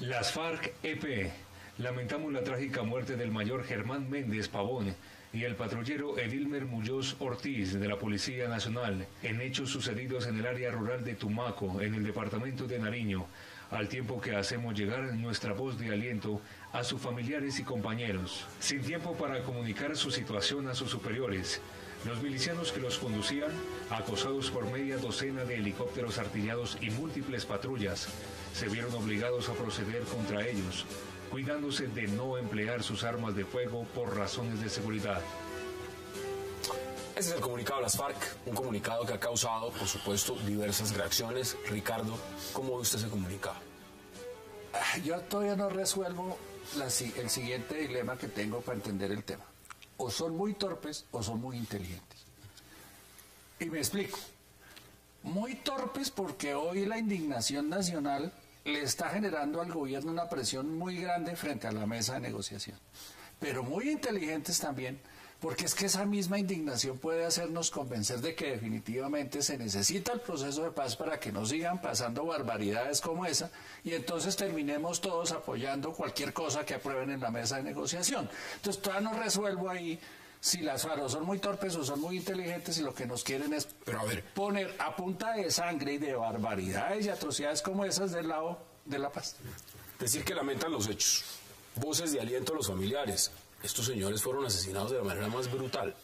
H: Las FARC-EP. Lamentamos la trágica muerte del mayor Germán Méndez Pavón y el patrullero Edilmer Muñoz Ortiz de la Policía Nacional en hechos sucedidos en el área rural de Tumaco, en el departamento de Nariño, al tiempo que hacemos llegar nuestra voz de aliento a sus familiares y compañeros. Sin tiempo para comunicar su situación a sus superiores, los milicianos que los conducían, acosados por media docena de helicópteros artillados y múltiples patrullas, se vieron obligados a proceder contra ellos, cuidándose de no emplear sus armas de fuego por razones de seguridad.
A: Ese es el comunicado de las FARC, un comunicado que ha causado, por supuesto, diversas reacciones. Ricardo, ¿cómo ve usted ese comunicado?
B: Yo todavía no resuelvo el siguiente dilema que tengo para entender el tema. O son muy torpes o son muy inteligentes. Y me explico. Muy torpes porque hoy la indignación nacional le está generando al gobierno una presión muy grande frente a la mesa de negociación. Pero muy inteligentes también porque es que esa misma indignación puede hacernos convencer de que definitivamente se necesita el proceso de paz para que no sigan pasando barbaridades como esa, y entonces terminemos todos apoyando cualquier cosa que aprueben en la mesa de negociación. Entonces todavía no resuelvo ahí si las FARC son muy torpes o son muy inteligentes y lo que nos quieren es poner a punta de sangre y de barbaridades y atrocidades como esas del lado de la paz.
A: Decir que lamentan los hechos, voces de aliento a los familiares. Estos señores fueron asesinados de la manera más brutal.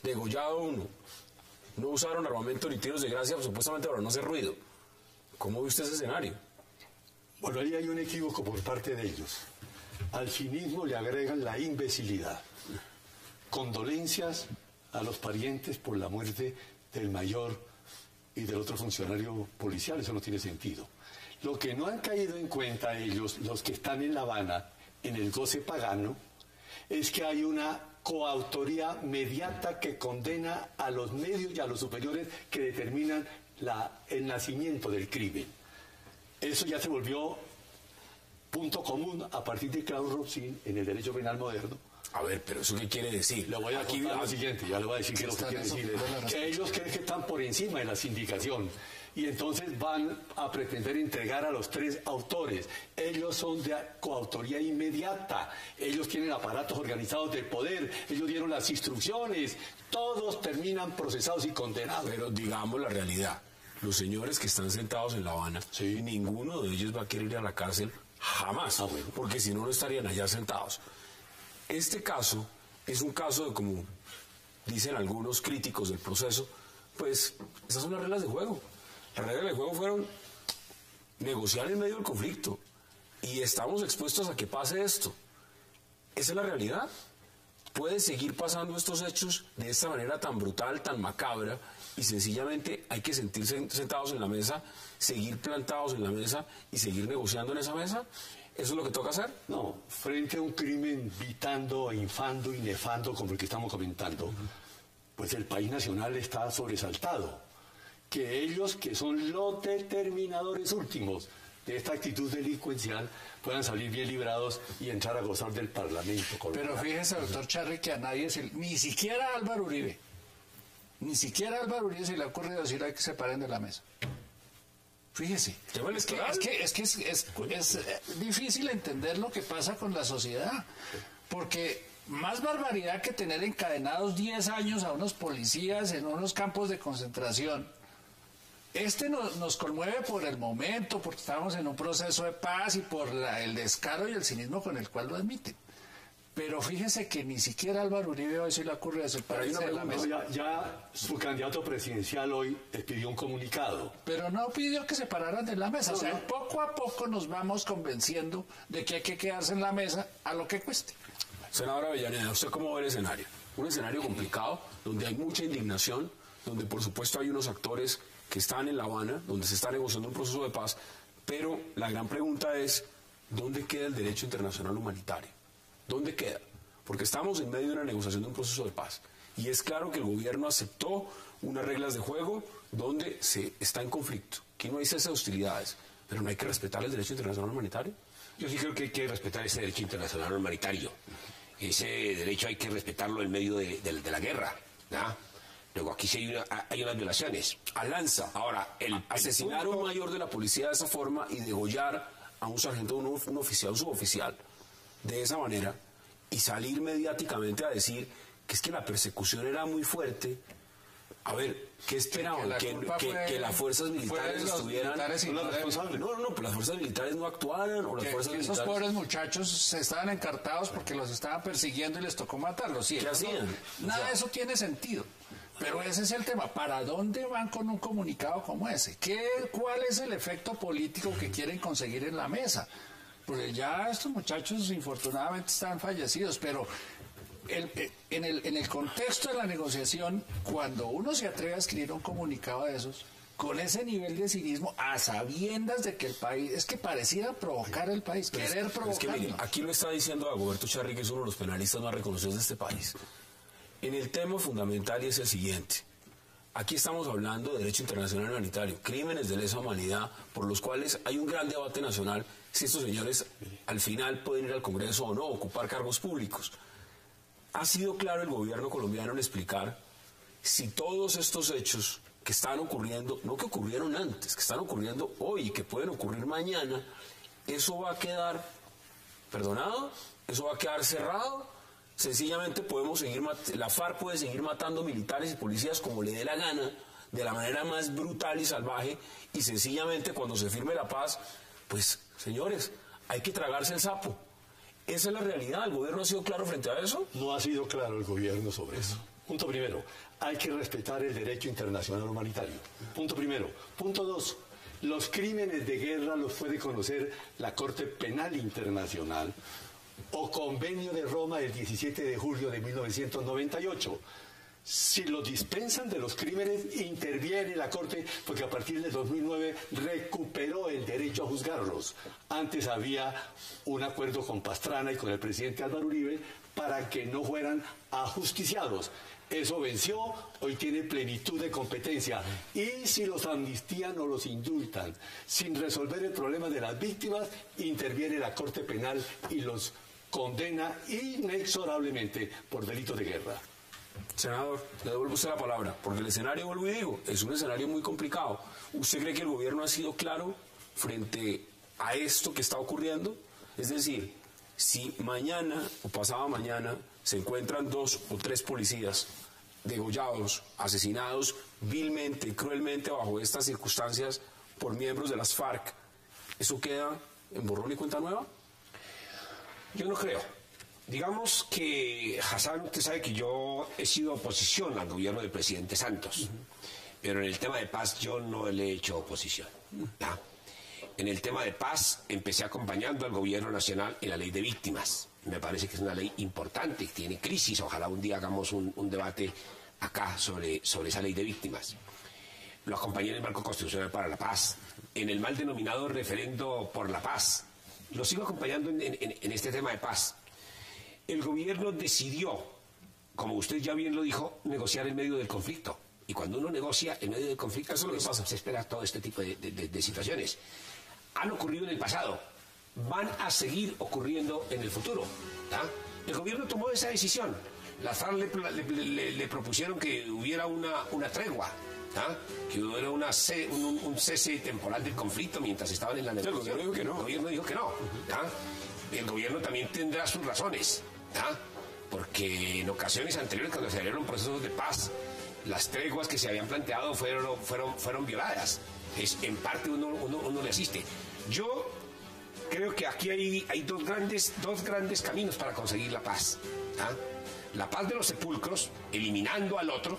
A: Degollado uno. No usaron armamento ni tiros de gracia, supuestamente para no hacer ruido. ¿Cómo ve usted ese escenario?
D: Bueno, ahí hay un equívoco por parte de ellos. Al cinismo le agregan la imbecilidad. Condolencias a los parientes por la muerte del mayor y del otro funcionario policial, eso no tiene sentido. Lo que no han caído en cuenta ellos, los que están en La Habana, en el goce pagano, es que hay una coautoría mediata que condena a los medios y a los superiores que determinan el nacimiento del crimen. Eso ya se volvió punto común a partir de Klaus Rothschild en el derecho penal moderno.
A: A ver, pero ¿eso qué quiere decir?
D: Le voy a contar lo siguiente, ya le voy a decir qué es lo que quiere decir. Que ellos creen que están por encima de la sindicación y entonces van a pretender entregar a los 3 autores. Ellos son de coautoría inmediata, ellos tienen aparatos organizados del poder, ellos dieron las instrucciones, todos terminan procesados y condenados.
A: Pero digamos la realidad, los señores que están sentados en La Habana,
D: sí,
A: ninguno de ellos va a querer ir a la cárcel jamás,
D: bueno,
A: porque si no, no estarían allá sentados. Este caso es un caso de, como dicen algunos críticos del proceso, pues esas son las reglas de juego. Las reglas de juego fueron negociar en medio del conflicto y estamos expuestos a que pase esto. Esa es la realidad. Pueden seguir pasando estos hechos de esta manera tan brutal, tan macabra, y sencillamente hay que sentirse sentados en la mesa, seguir plantados en la mesa y seguir negociando en esa mesa. ¿Eso es lo que toca hacer?
D: No, frente a un crimen vitando, infando y nefando como el que estamos comentando, pues el país nacional está sobresaltado. Que ellos, que son los determinadores últimos de esta actitud delincuencial, puedan salir bien librados y entrar a gozar del Parlamento colombiano.
B: Pero fíjese, doctor Charri, que a nadie, ni siquiera a Álvaro Uribe se le ha ocurrido decir hay que se paren de la mesa. Fíjese, es difícil entender lo que pasa con la sociedad, porque más barbaridad que tener encadenados 10 años a unos policías en unos campos de concentración. Nos conmueve por el momento, porque estamos en un proceso de paz y por el descaro y el cinismo con el cual lo admiten. Pero fíjese que ni siquiera Álvaro Uribe hoy se le ocurre hacer pararse de la mesa.
D: Ya su candidato presidencial hoy pidió un comunicado.
B: Pero no pidió que se pararan de la mesa. O sea, poco a poco nos vamos convenciendo de que hay que quedarse en la mesa a lo que cueste.
A: Senadora Avellaneda, ¿usted cómo ve el escenario? Un escenario complicado, donde hay mucha indignación, donde por supuesto hay unos actores que están en La Habana, donde se está negociando un proceso de paz, pero la gran pregunta es, ¿dónde queda el derecho internacional humanitario? ¿Dónde queda? Porque estamos en medio de una negociación de un proceso de paz. Y es claro que el gobierno aceptó unas reglas de juego donde se está en conflicto. Aquí no hay cese de hostilidades, pero no hay que respetar el derecho internacional humanitario.
C: Yo sí creo que hay que respetar ese derecho internacional humanitario. Ese derecho hay que respetarlo en medio de la guerra, ¿no? Luego aquí sí hay unas violaciones.
A: A lanza.
C: Ahora,
A: asesinar a un mayor de la policía de esa forma y degollar a un sargento, un oficial, un suboficial, de esa manera, y salir mediáticamente a decir que es que la persecución era muy fuerte. A ver, ¿qué esperaban? Que las fuerzas militares estuvieran... No, pues las fuerzas militares no actuaran, o las fuerzas militares...
B: Esos pobres muchachos se estaban encartados porque los estaban persiguiendo y les tocó matarlos. Sí,
A: ¿qué hacían?
B: Nada de eso tiene sentido. Pero ese es el tema. ¿Para dónde van con un comunicado como ese? ¿Cuál es el efecto político que quieren conseguir en la mesa? Porque ya estos muchachos infortunadamente están fallecidos, pero en el contexto de la negociación, cuando uno se atreve a escribir un comunicado de esos, con ese nivel de cinismo, a sabiendas de que el país, es que pareciera provocar el país, querer provocarlo.
A: Es que mire, aquí lo está diciendo Dagoberto Charri, que es uno de los penalistas más reconocidos de este país. En el tema fundamental, y es el siguiente: aquí estamos hablando de derecho internacional humanitario, crímenes de lesa humanidad, por los cuales hay un gran debate nacional si estos señores al final pueden ir al Congreso o no, ocupar cargos públicos. ¿Ha sido claro el gobierno colombiano en explicar si todos estos hechos que están ocurriendo, no que ocurrieron antes, que están ocurriendo hoy y que pueden ocurrir mañana, eso va a quedar perdonado? ¿Eso va a quedar cerrado? Sencillamente podemos seguir, la FARC puede seguir matando militares y policías como le dé la gana, de la manera más brutal y salvaje, y sencillamente cuando se firme la paz, pues, señores, hay que tragarse el sapo. Esa es la realidad. ¿El gobierno ha sido claro frente a eso?
D: No ha sido claro el gobierno sobre eso. Punto primero, hay que respetar el derecho internacional humanitario. Punto primero. Punto dos, los crímenes de guerra los puede conocer la Corte Penal Internacional o Convenio de Roma del 17 de julio de 1998. Si los dispensan de los crímenes, interviene la Corte, porque a partir del 2009 recuperó el derecho a juzgarlos. Antes había un acuerdo con Pastrana y con el presidente Álvaro Uribe para que no fueran ajusticiados. Eso venció, hoy tiene plenitud de competencia. Y si los amnistían o los indultan, sin resolver el problema de las víctimas, interviene la Corte Penal y los condena inexorablemente por delitos de guerra.
A: Senador, le devuelvo a usted la palabra, porque el escenario, vuelvo y digo, es un escenario muy complicado. ¿Usted cree que el gobierno ha sido claro frente a esto que está ocurriendo? Es decir, si mañana o pasado mañana se encuentran 2 o 3 policías degollados, asesinados vilmente, cruelmente bajo estas circunstancias por miembros de las FARC, ¿eso queda en borrón y cuenta nueva?
C: Yo no creo. Digamos que, Hassan, usted sabe que yo he sido oposición al gobierno del presidente Santos, pero en el tema de paz yo no le he hecho oposición. ¿Ya? En el tema de paz empecé acompañando al gobierno nacional en la ley de víctimas. Me parece que es una ley importante, que tiene crisis. Ojalá un día hagamos un debate acá sobre esa ley de víctimas. Lo acompañé en el marco constitucional para la paz, en el mal denominado referendo por la paz. Lo sigo acompañando en este tema de paz. El gobierno decidió, como usted ya bien lo dijo, negociar en medio del conflicto. Y cuando uno negocia en medio del conflicto, eso es lo que pasa. Se espera todo este tipo de situaciones. Han ocurrido en el pasado, van a seguir ocurriendo en el futuro. ¿Ya? El gobierno tomó esa decisión. Las FARC le propusieron que hubiera una tregua, ¿ya? Que hubiera un cese temporal del conflicto mientras estaban en la negociación.
A: El gobierno dijo que no.
C: El gobierno dijo que no. ¿Ya? El gobierno también tendrá sus razones. ¿Ah? Porque en ocasiones anteriores, cuando se dieron procesos de paz, las treguas que se habían planteado fueron violadas. En parte uno le asiste. Yo creo que aquí hay dos grandes caminos para conseguir la paz. ¿Ah? La paz de los sepulcros, eliminando al otro,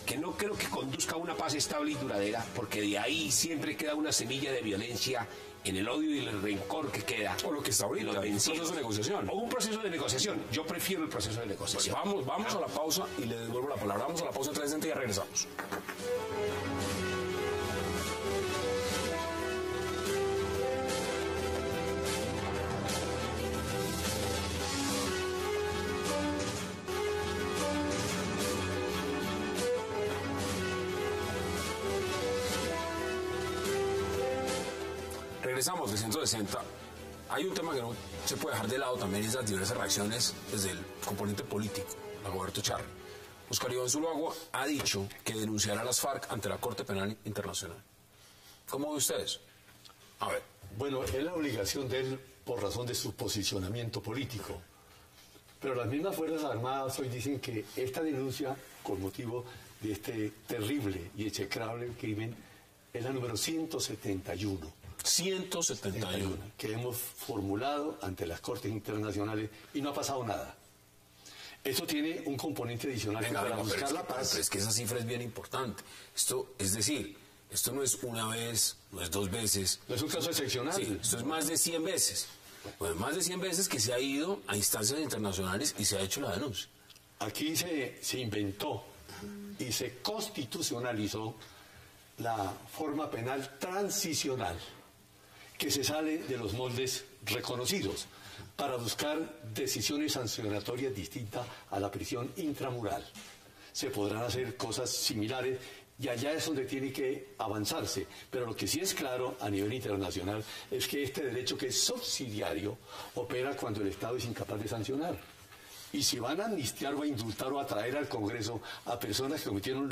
C: que no creo que conduzca a una paz estable y duradera, porque de ahí siempre queda una semilla de violencia en el odio y el rencor que queda.
A: O lo que está ahorita, un proceso de negociación.
C: O un proceso de negociación. Yo prefiero el proceso de negociación.
A: Pues vamos a la pausa y le devuelvo la palabra. Vamos a la pausa 3 y ya regresamos. Regresamos de 160. Hay un tema que no se puede dejar de lado también, es las diversas reacciones desde el componente político, a Roberto Charri. Oscar Iván Zuluaga ha dicho que denunciará a las FARC ante la Corte Penal Internacional. ¿Cómo ven ustedes? A ver.
D: Bueno, es la obligación de él por razón de su posicionamiento político. Pero las mismas Fuerzas Armadas hoy dicen que esta denuncia, con motivo de este terrible y execrable crimen, es la número 171.
A: 171.
D: Que hemos formulado ante las Cortes Internacionales y no ha pasado nada. Esto tiene un componente adicional para buscar la paz.
A: Pero es que esa cifra es bien importante. Esto, es decir, esto no es una vez, no es 2 veces.
D: No es un caso excepcional.
A: Sí, esto es más de 100 veces. Bueno, más de 100 veces que se ha ido a instancias internacionales y se ha hecho la denuncia.
D: Aquí se inventó y se constitucionalizó la forma penal transicional, que se sale de los moldes reconocidos para buscar decisiones sancionatorias distintas a la prisión intramural. Se podrán hacer cosas similares y allá es donde tiene que avanzarse. Pero lo que sí es claro a nivel internacional es que este derecho, que es subsidiario, opera cuando el Estado es incapaz de sancionar. Y si van a amnistiar o a indultar o a traer al Congreso a personas que cometieron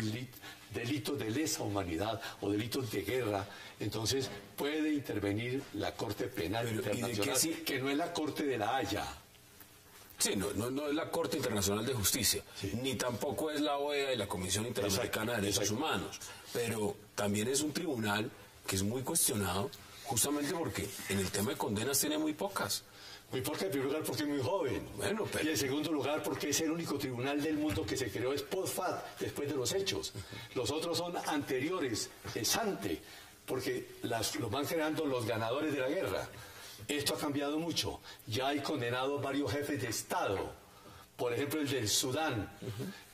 D: delitos de lesa humanidad o delitos de guerra, entonces puede intervenir la Corte Penal Internacional, que no es la Corte de la Haya.
A: Sí, no es la Corte Internacional de Justicia, ni tampoco es la OEA y la Comisión Interamericana de Derechos Humanos, pero también es un tribunal que es muy cuestionado, justamente porque en el tema de condenas tiene muy pocas.
D: Muy poca, en primer lugar porque es muy joven.
A: Bueno, pero...
D: Y en segundo lugar porque es el único tribunal del mundo que se creó es post-fact, después de los hechos. Los otros son anteriores, ex ante, porque los van creando los ganadores de la guerra. Esto ha cambiado mucho. Ya hay condenados varios jefes de Estado. Por ejemplo, el del Sudán.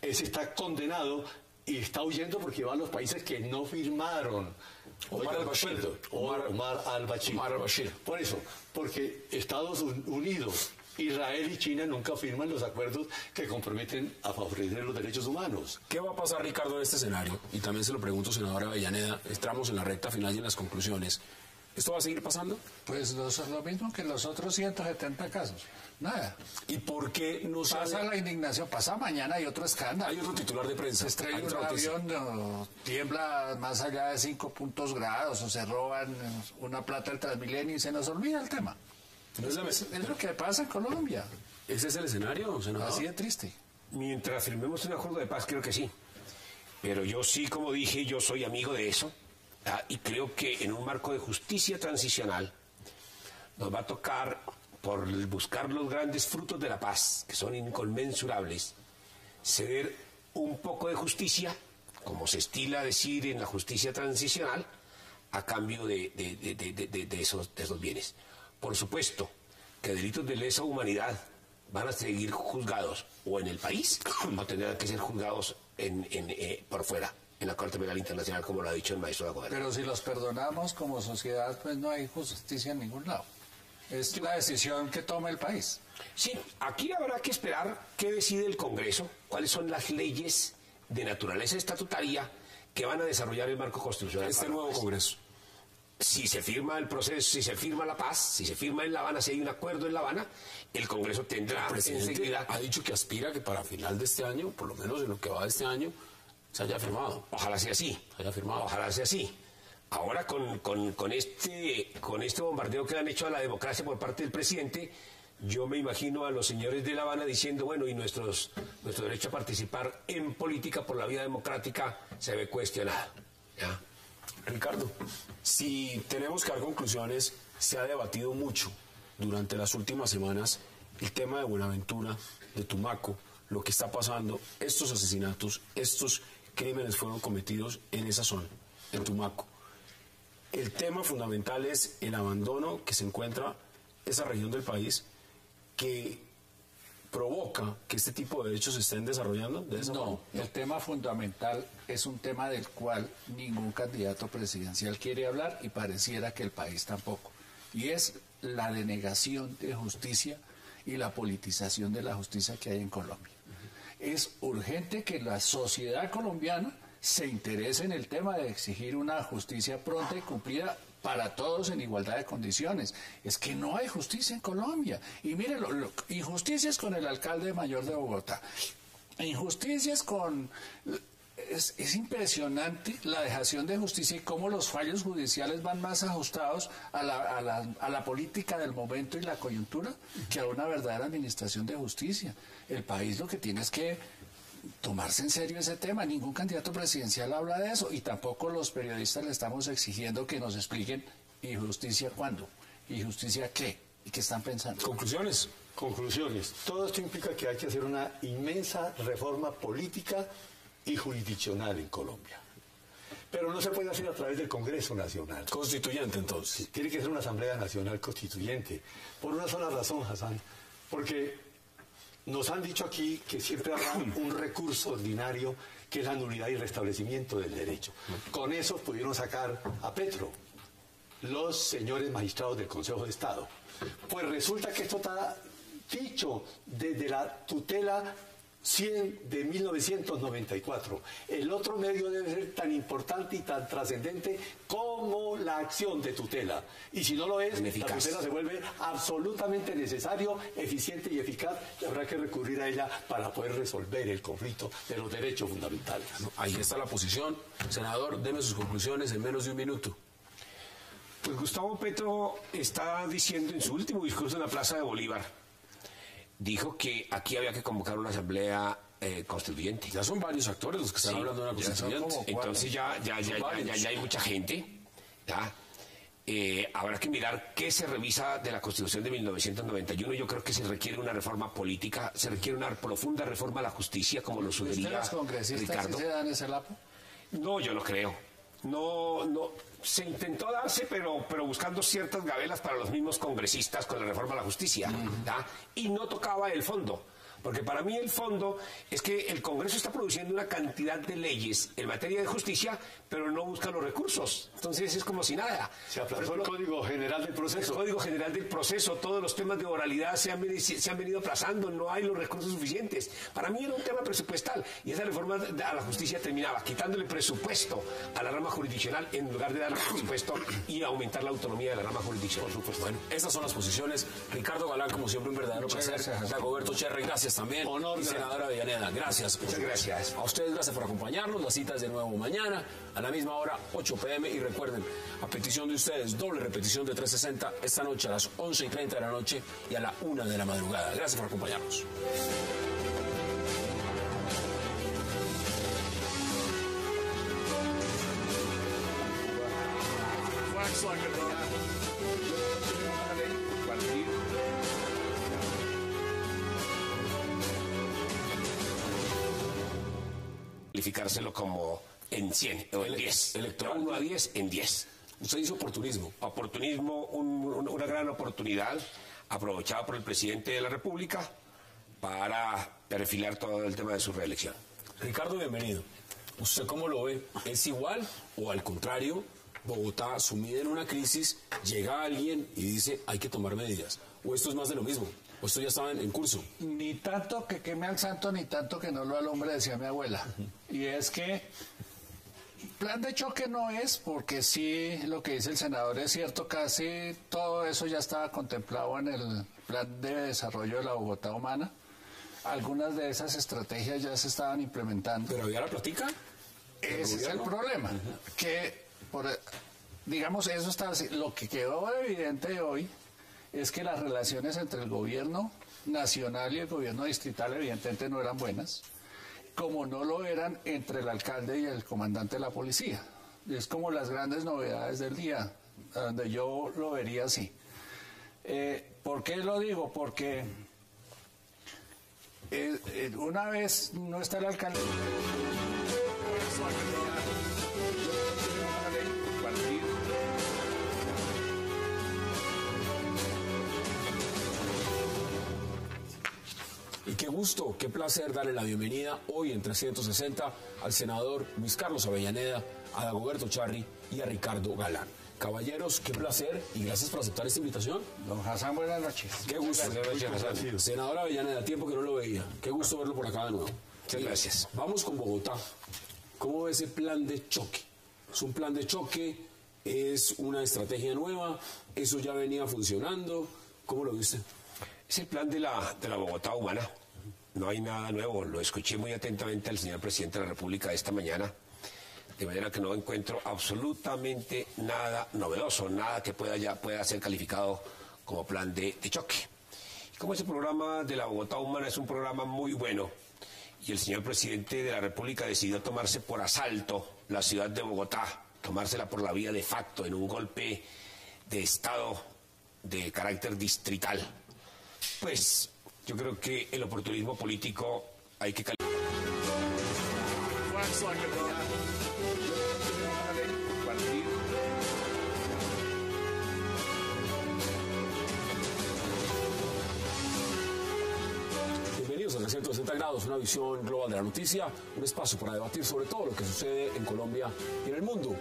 D: Ese está condenado y está huyendo porque va a los países que no firmaron.
A: Omar al-Bashir.
D: Omar al-Bashir. Por eso, porque Estados Unidos, Israel y China nunca firman los acuerdos que comprometen a favorecer los derechos humanos.
A: ¿Qué va a pasar, Ricardo, en este escenario? Y también se lo pregunto, senadora Avellaneda, estamos en la recta final y en las conclusiones. ¿Esto va a seguir pasando?
B: Pues lo mismo que los otros 170 casos. Nada.
A: ¿Y por qué no se
B: pasa la indignación? Pasa mañana hay otro escándalo.
A: Hay otro titular de prensa.
B: Se estrella un avión, tiembla más allá de 5 grados, o se roban una plata del Transmilenio y se nos olvida el tema.
A: ¿No es
B: lo que pasa en Colombia.
A: ¿Ese es el escenario, senador?
B: Así de triste.
C: Mientras firmemos un acuerdo de paz, creo que sí. Pero yo sí, como dije, yo soy amigo de eso. Y creo que en un marco de justicia transicional nos va a tocar, por buscar los grandes frutos de la paz, que son inconmensurables, ceder un poco de justicia, como se estila decir en la justicia transicional, a cambio de esos bienes. Por supuesto que delitos de lesa humanidad van a seguir juzgados o en el país o tendrán que ser juzgados por fuera, en la Corte Penal Internacional, como lo ha dicho el maestro de Aguadero.
B: Pero si los perdonamos como sociedad, pues no hay justicia en ningún lado. Es la decisión que toma el país.
C: Sí, aquí habrá que esperar qué decide el Congreso, cuáles son las leyes de naturaleza estatutaria que van a desarrollar el marco constitucional.
A: Este nuevo Congreso.
C: Si se firma el proceso, si se firma la paz, si se firma en La Habana, si hay un acuerdo en La Habana, el Congreso tendrá enseguida...
A: ha dicho que aspira que para final de este año, por lo menos en lo que va de este año, se haya firmado.
C: Ojalá sea así.
A: Se haya firmado.
C: Ojalá sea así. Ahora con este bombardeo que han hecho a la democracia por parte del presidente, yo me imagino a los señores de La Habana diciendo, bueno, y nuestro derecho a participar en política por la vía democrática se ve cuestionado. ¿Ya?
A: Ricardo, si tenemos que dar conclusiones, se ha debatido mucho durante las últimas semanas el tema de Buenaventura, de Tumaco, lo que está pasando, estos asesinatos, estos crímenes fueron cometidos en esa zona, en Tumaco. El tema fundamental es el abandono que se encuentra esa región del país que provoca que este tipo de hechos se estén desarrollando de esa forma.
B: El tema fundamental es un tema del cual ningún candidato presidencial quiere hablar y pareciera que el país tampoco. Y es la denegación de justicia y la politización de la justicia que hay en Colombia. Es urgente que la sociedad colombiana se interese en el tema de exigir una justicia pronta y cumplida para todos en igualdad de condiciones. Es que no hay justicia en Colombia. Y mire, injusticias con el alcalde mayor de Bogotá, injusticias con... Es impresionante la dejación de justicia y cómo los fallos judiciales van más ajustados a la política del momento y la coyuntura que a una verdadera administración de justicia. El país lo que tiene es que tomarse en serio ese tema. Ningún candidato presidencial habla de eso y tampoco los periodistas le estamos exigiendo que nos expliquen ¿y justicia cuándo? ¿Y justicia qué? ¿Y qué están pensando?
A: Conclusiones.
D: Todo esto implica que hay que hacer una inmensa reforma política y jurisdiccional en Colombia. Pero no se puede hacer a través del Congreso Nacional.
A: Constituyente, entonces.
D: Sí, tiene que ser una Asamblea Nacional Constituyente. Por una sola razón, Hassan. Porque nos han dicho aquí que siempre habrá un recurso ordinario que es la nulidad y restablecimiento del derecho. Con eso pudieron sacar a Petro los señores magistrados del Consejo de Estado. Pues resulta que esto está dicho desde la tutela 100 de 1994. El otro medio debe ser tan importante y tan trascendente como la acción de tutela. Y si no lo es, la tutela se vuelve absolutamente necesario, eficiente y eficaz, y habrá que recurrir a ella para poder resolver el conflicto de los derechos fundamentales.
A: Ahí está la posición. Senador, deme sus conclusiones en menos de un minuto.
C: Pues Gustavo Petro está diciendo en su último discurso en la Plaza de Bolívar, dijo que aquí había que convocar una asamblea constituyente.
A: Ya son varios actores los que están hablando de una constituyente.
C: Entonces ya hay mucha gente. ¿Ya? Habrá que mirar qué se revisa de la Constitución de 1991. Yo creo que se requiere una reforma política, se requiere una profunda reforma a la justicia, como lo sugería
B: los congresistas
C: Ricardo.
B: ¿Sí se dan ese lapo?
C: No, yo no creo. No. Se intentó darse, pero buscando ciertas gabelas para los mismos congresistas con la reforma a la justicia. ¿Ya? Y no tocaba el fondo. Porque para mí el fondo es que el Congreso está produciendo una cantidad de leyes en materia de justicia, pero no busca los recursos. Entonces es como si nada.
D: Se aplazó el Código General del Proceso.
C: El Código General del Proceso, todos los temas de oralidad se han venido aplazando, no hay los recursos suficientes. Para mí era un tema presupuestal y esa reforma a la justicia terminaba quitándole presupuesto a la rama jurisdiccional en lugar de darle presupuesto y aumentar la autonomía de la rama jurisdiccional. Por supuesto.
A: Bueno, estas son las posiciones. Ricardo Galán, como siempre, un verdadero placer. Dagoberto Cherry, gracias también.
D: Honor,
A: y senadora Avellaneda, gracias.
C: Muchas gracias.
A: A ustedes, gracias por acompañarnos. La cita es de nuevo mañana, a la misma hora, 8 p.m. Y recuerden, a petición de ustedes, doble repetición de 360 esta noche a las 11:30 de la noche y a la 1 de la madrugada. Gracias por acompañarnos.
C: Calificárselo como en 100 o en 10.
A: Electoral.
C: 1 a 10 en 10.
A: Usted dice oportunismo.
C: Oportunismo, una gran oportunidad aprovechada por el presidente de la República para perfilar todo el tema de su reelección.
A: Ricardo, bienvenido. ¿Usted cómo lo ve? ¿Es igual o al contrario? Bogotá, sumida en una crisis, llega alguien y dice hay que tomar medidas. ¿O esto es más de lo mismo? ¿O esto ya estaba en curso?
B: Ni tanto que queme al santo, ni tanto que no lo alumbre, decía mi abuela. Y es que plan de choque no es, porque sí, lo que dice el senador es cierto, casi todo eso ya estaba contemplado en el plan de desarrollo de la Bogotá humana. Algunas de esas estrategias ya se estaban implementando.
A: ¿Pero había la plática?
B: Ese es el problema, que digamos, eso está así. Lo que quedó evidente hoy es que las relaciones entre el gobierno nacional y el gobierno distrital evidentemente no eran buenas, como no lo eran entre el alcalde y el comandante de la policía. Es como las grandes novedades del día, donde yo lo vería así. ¿Por qué lo digo? Porque una vez no está el alcalde...
A: Y qué gusto, qué placer darle la bienvenida hoy en 360 al senador Luis Carlos Avellaneda, a Dagoberto Cherry y a Ricardo Galán. Caballeros, qué placer y gracias por aceptar esta invitación.
B: Don Hassan, buenas noches.
A: Qué gusto. Senador Avellaneda, tiempo que no lo veía. Qué gusto verlo por acá de nuevo.
C: Muchas gracias.
A: Vamos con Bogotá. ¿Cómo ve ese plan de choque? ¿Es un plan de choque? ¿Es una estrategia nueva? ¿Eso ya venía funcionando? ¿Cómo lo viste?
C: Es el plan de la Bogotá humana. No hay nada nuevo. Lo escuché muy atentamente al señor presidente de la República esta mañana, de manera que no encuentro absolutamente nada novedoso, nada que pueda ser calificado como plan de choque. Y como ese programa de la Bogotá humana es un programa muy bueno, y el señor presidente de la República decidió tomarse por asalto la ciudad de Bogotá, tomársela por la vía de facto en un golpe de Estado de carácter distrital, pues yo creo que el oportunismo político hay que calificar.
A: Bienvenidos a 360 grados, una visión global de la noticia, un espacio para debatir sobre todo lo que sucede en Colombia y en el mundo.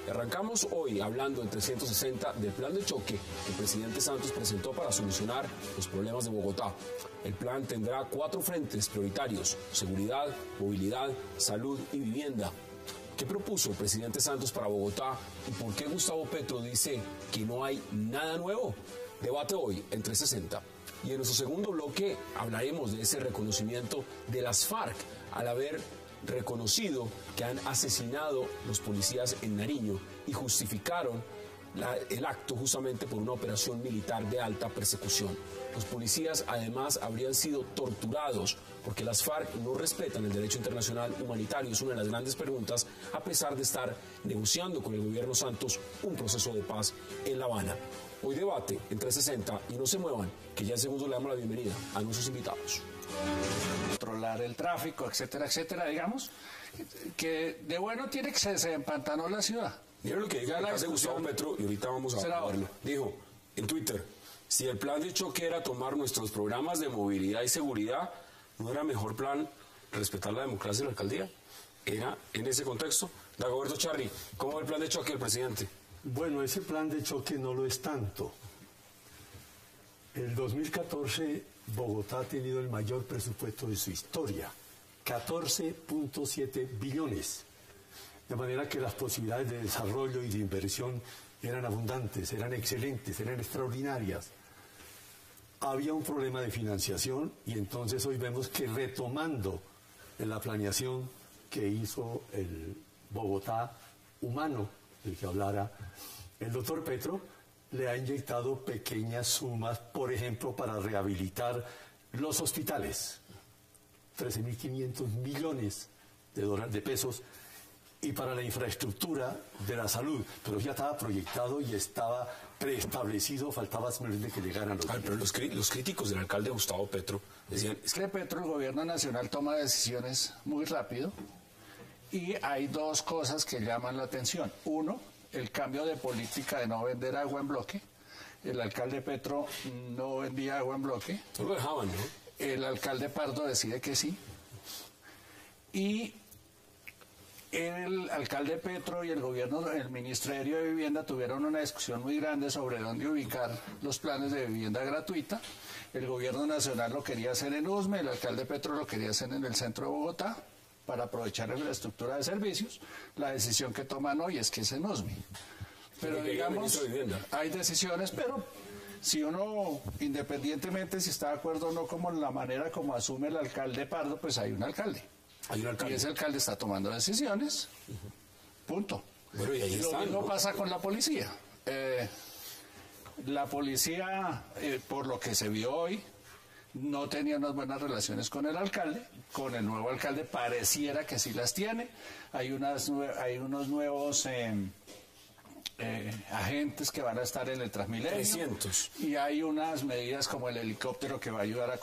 A: Arrancamos hoy hablando en 360 del plan de choque que el presidente Santos presentó para solucionar los problemas de Bogotá. El plan tendrá 4 frentes prioritarios: seguridad, movilidad, salud y vivienda. ¿Qué propuso el presidente Santos para Bogotá y por qué Gustavo Petro dice que no hay nada nuevo? Debate hoy en 360. Y en nuestro segundo bloque hablaremos de ese reconocimiento de las FARC al haber reconocido que han asesinado los policías en Nariño y justificaron el acto justamente por una operación militar de alta persecución. Los policías además habrían sido torturados porque las FARC no respetan el derecho internacional humanitario. Es una de las grandes preguntas, a pesar de estar negociando con el gobierno Santos un proceso de paz en La Habana. Hoy debate en 360 y no se muevan, que ya en segundos le damos la bienvenida a nuestros invitados.
B: Controlar el tráfico, etcétera, etcétera, digamos, que de bueno tiene que se empantanó la ciudad.
A: Mira lo que diga el alcalde Gustavo Petro, y ahorita vamos a verlo. Dijo en Twitter: si el plan de choque era tomar nuestros programas de movilidad y seguridad, ¿no era mejor plan respetar la democracia en la alcaldía? Era en ese contexto. Dagoberto Charri, ¿cómo va el plan de choque del presidente?
D: Bueno, ese plan de choque no lo es tanto. El 2014 Bogotá ha tenido el mayor presupuesto de su historia, 14.7 billones. De manera que las posibilidades de desarrollo y de inversión eran abundantes, eran excelentes, eran extraordinarias. Había un problema de financiación y entonces hoy vemos que, retomando en la planeación que hizo el Bogotá humano, del que hablara el doctor Petro, le ha inyectado pequeñas sumas, por ejemplo, para rehabilitar los hospitales, 13.500 millones de pesos, y para la infraestructura de la salud, pero ya estaba proyectado y estaba preestablecido, faltaba simplemente que llegaran los...
A: Pero los críticos del alcalde Gustavo Petro decían...
B: Es que Petro, el gobierno nacional, toma decisiones muy rápido y hay 2 cosas que llaman la atención. Uno, el cambio de política de no vender agua en bloque. El alcalde Petro no vendía agua en bloque.
A: No lo dejaban, ¿no?
B: El alcalde Pardo decide que sí. Y el alcalde Petro y el gobierno, el Ministerio de Vivienda tuvieron una discusión muy grande sobre dónde ubicar los planes de vivienda gratuita. El gobierno nacional lo quería hacer en Usme, el alcalde Petro lo quería hacer en el centro de Bogotá para aprovechar la infraestructura de servicios. La decisión que toman hoy es que es en Usme. Pero digamos, hay decisiones, pero si uno, independientemente si está de acuerdo o no con la manera como asume el alcalde Pardo, pues hay un alcalde. Y ese alcalde está tomando decisiones. Punto.
A: Bueno, y ahí
B: lo mismo pasa con la policía. La policía, por lo que se vio hoy, no tenía unas buenas relaciones con el alcalde. Con el nuevo alcalde pareciera que sí las tiene. Hay unos nuevos agentes que van a estar en el Transmilenio.
A: 300.
B: Y hay unas medidas como el helicóptero que va a ayudar a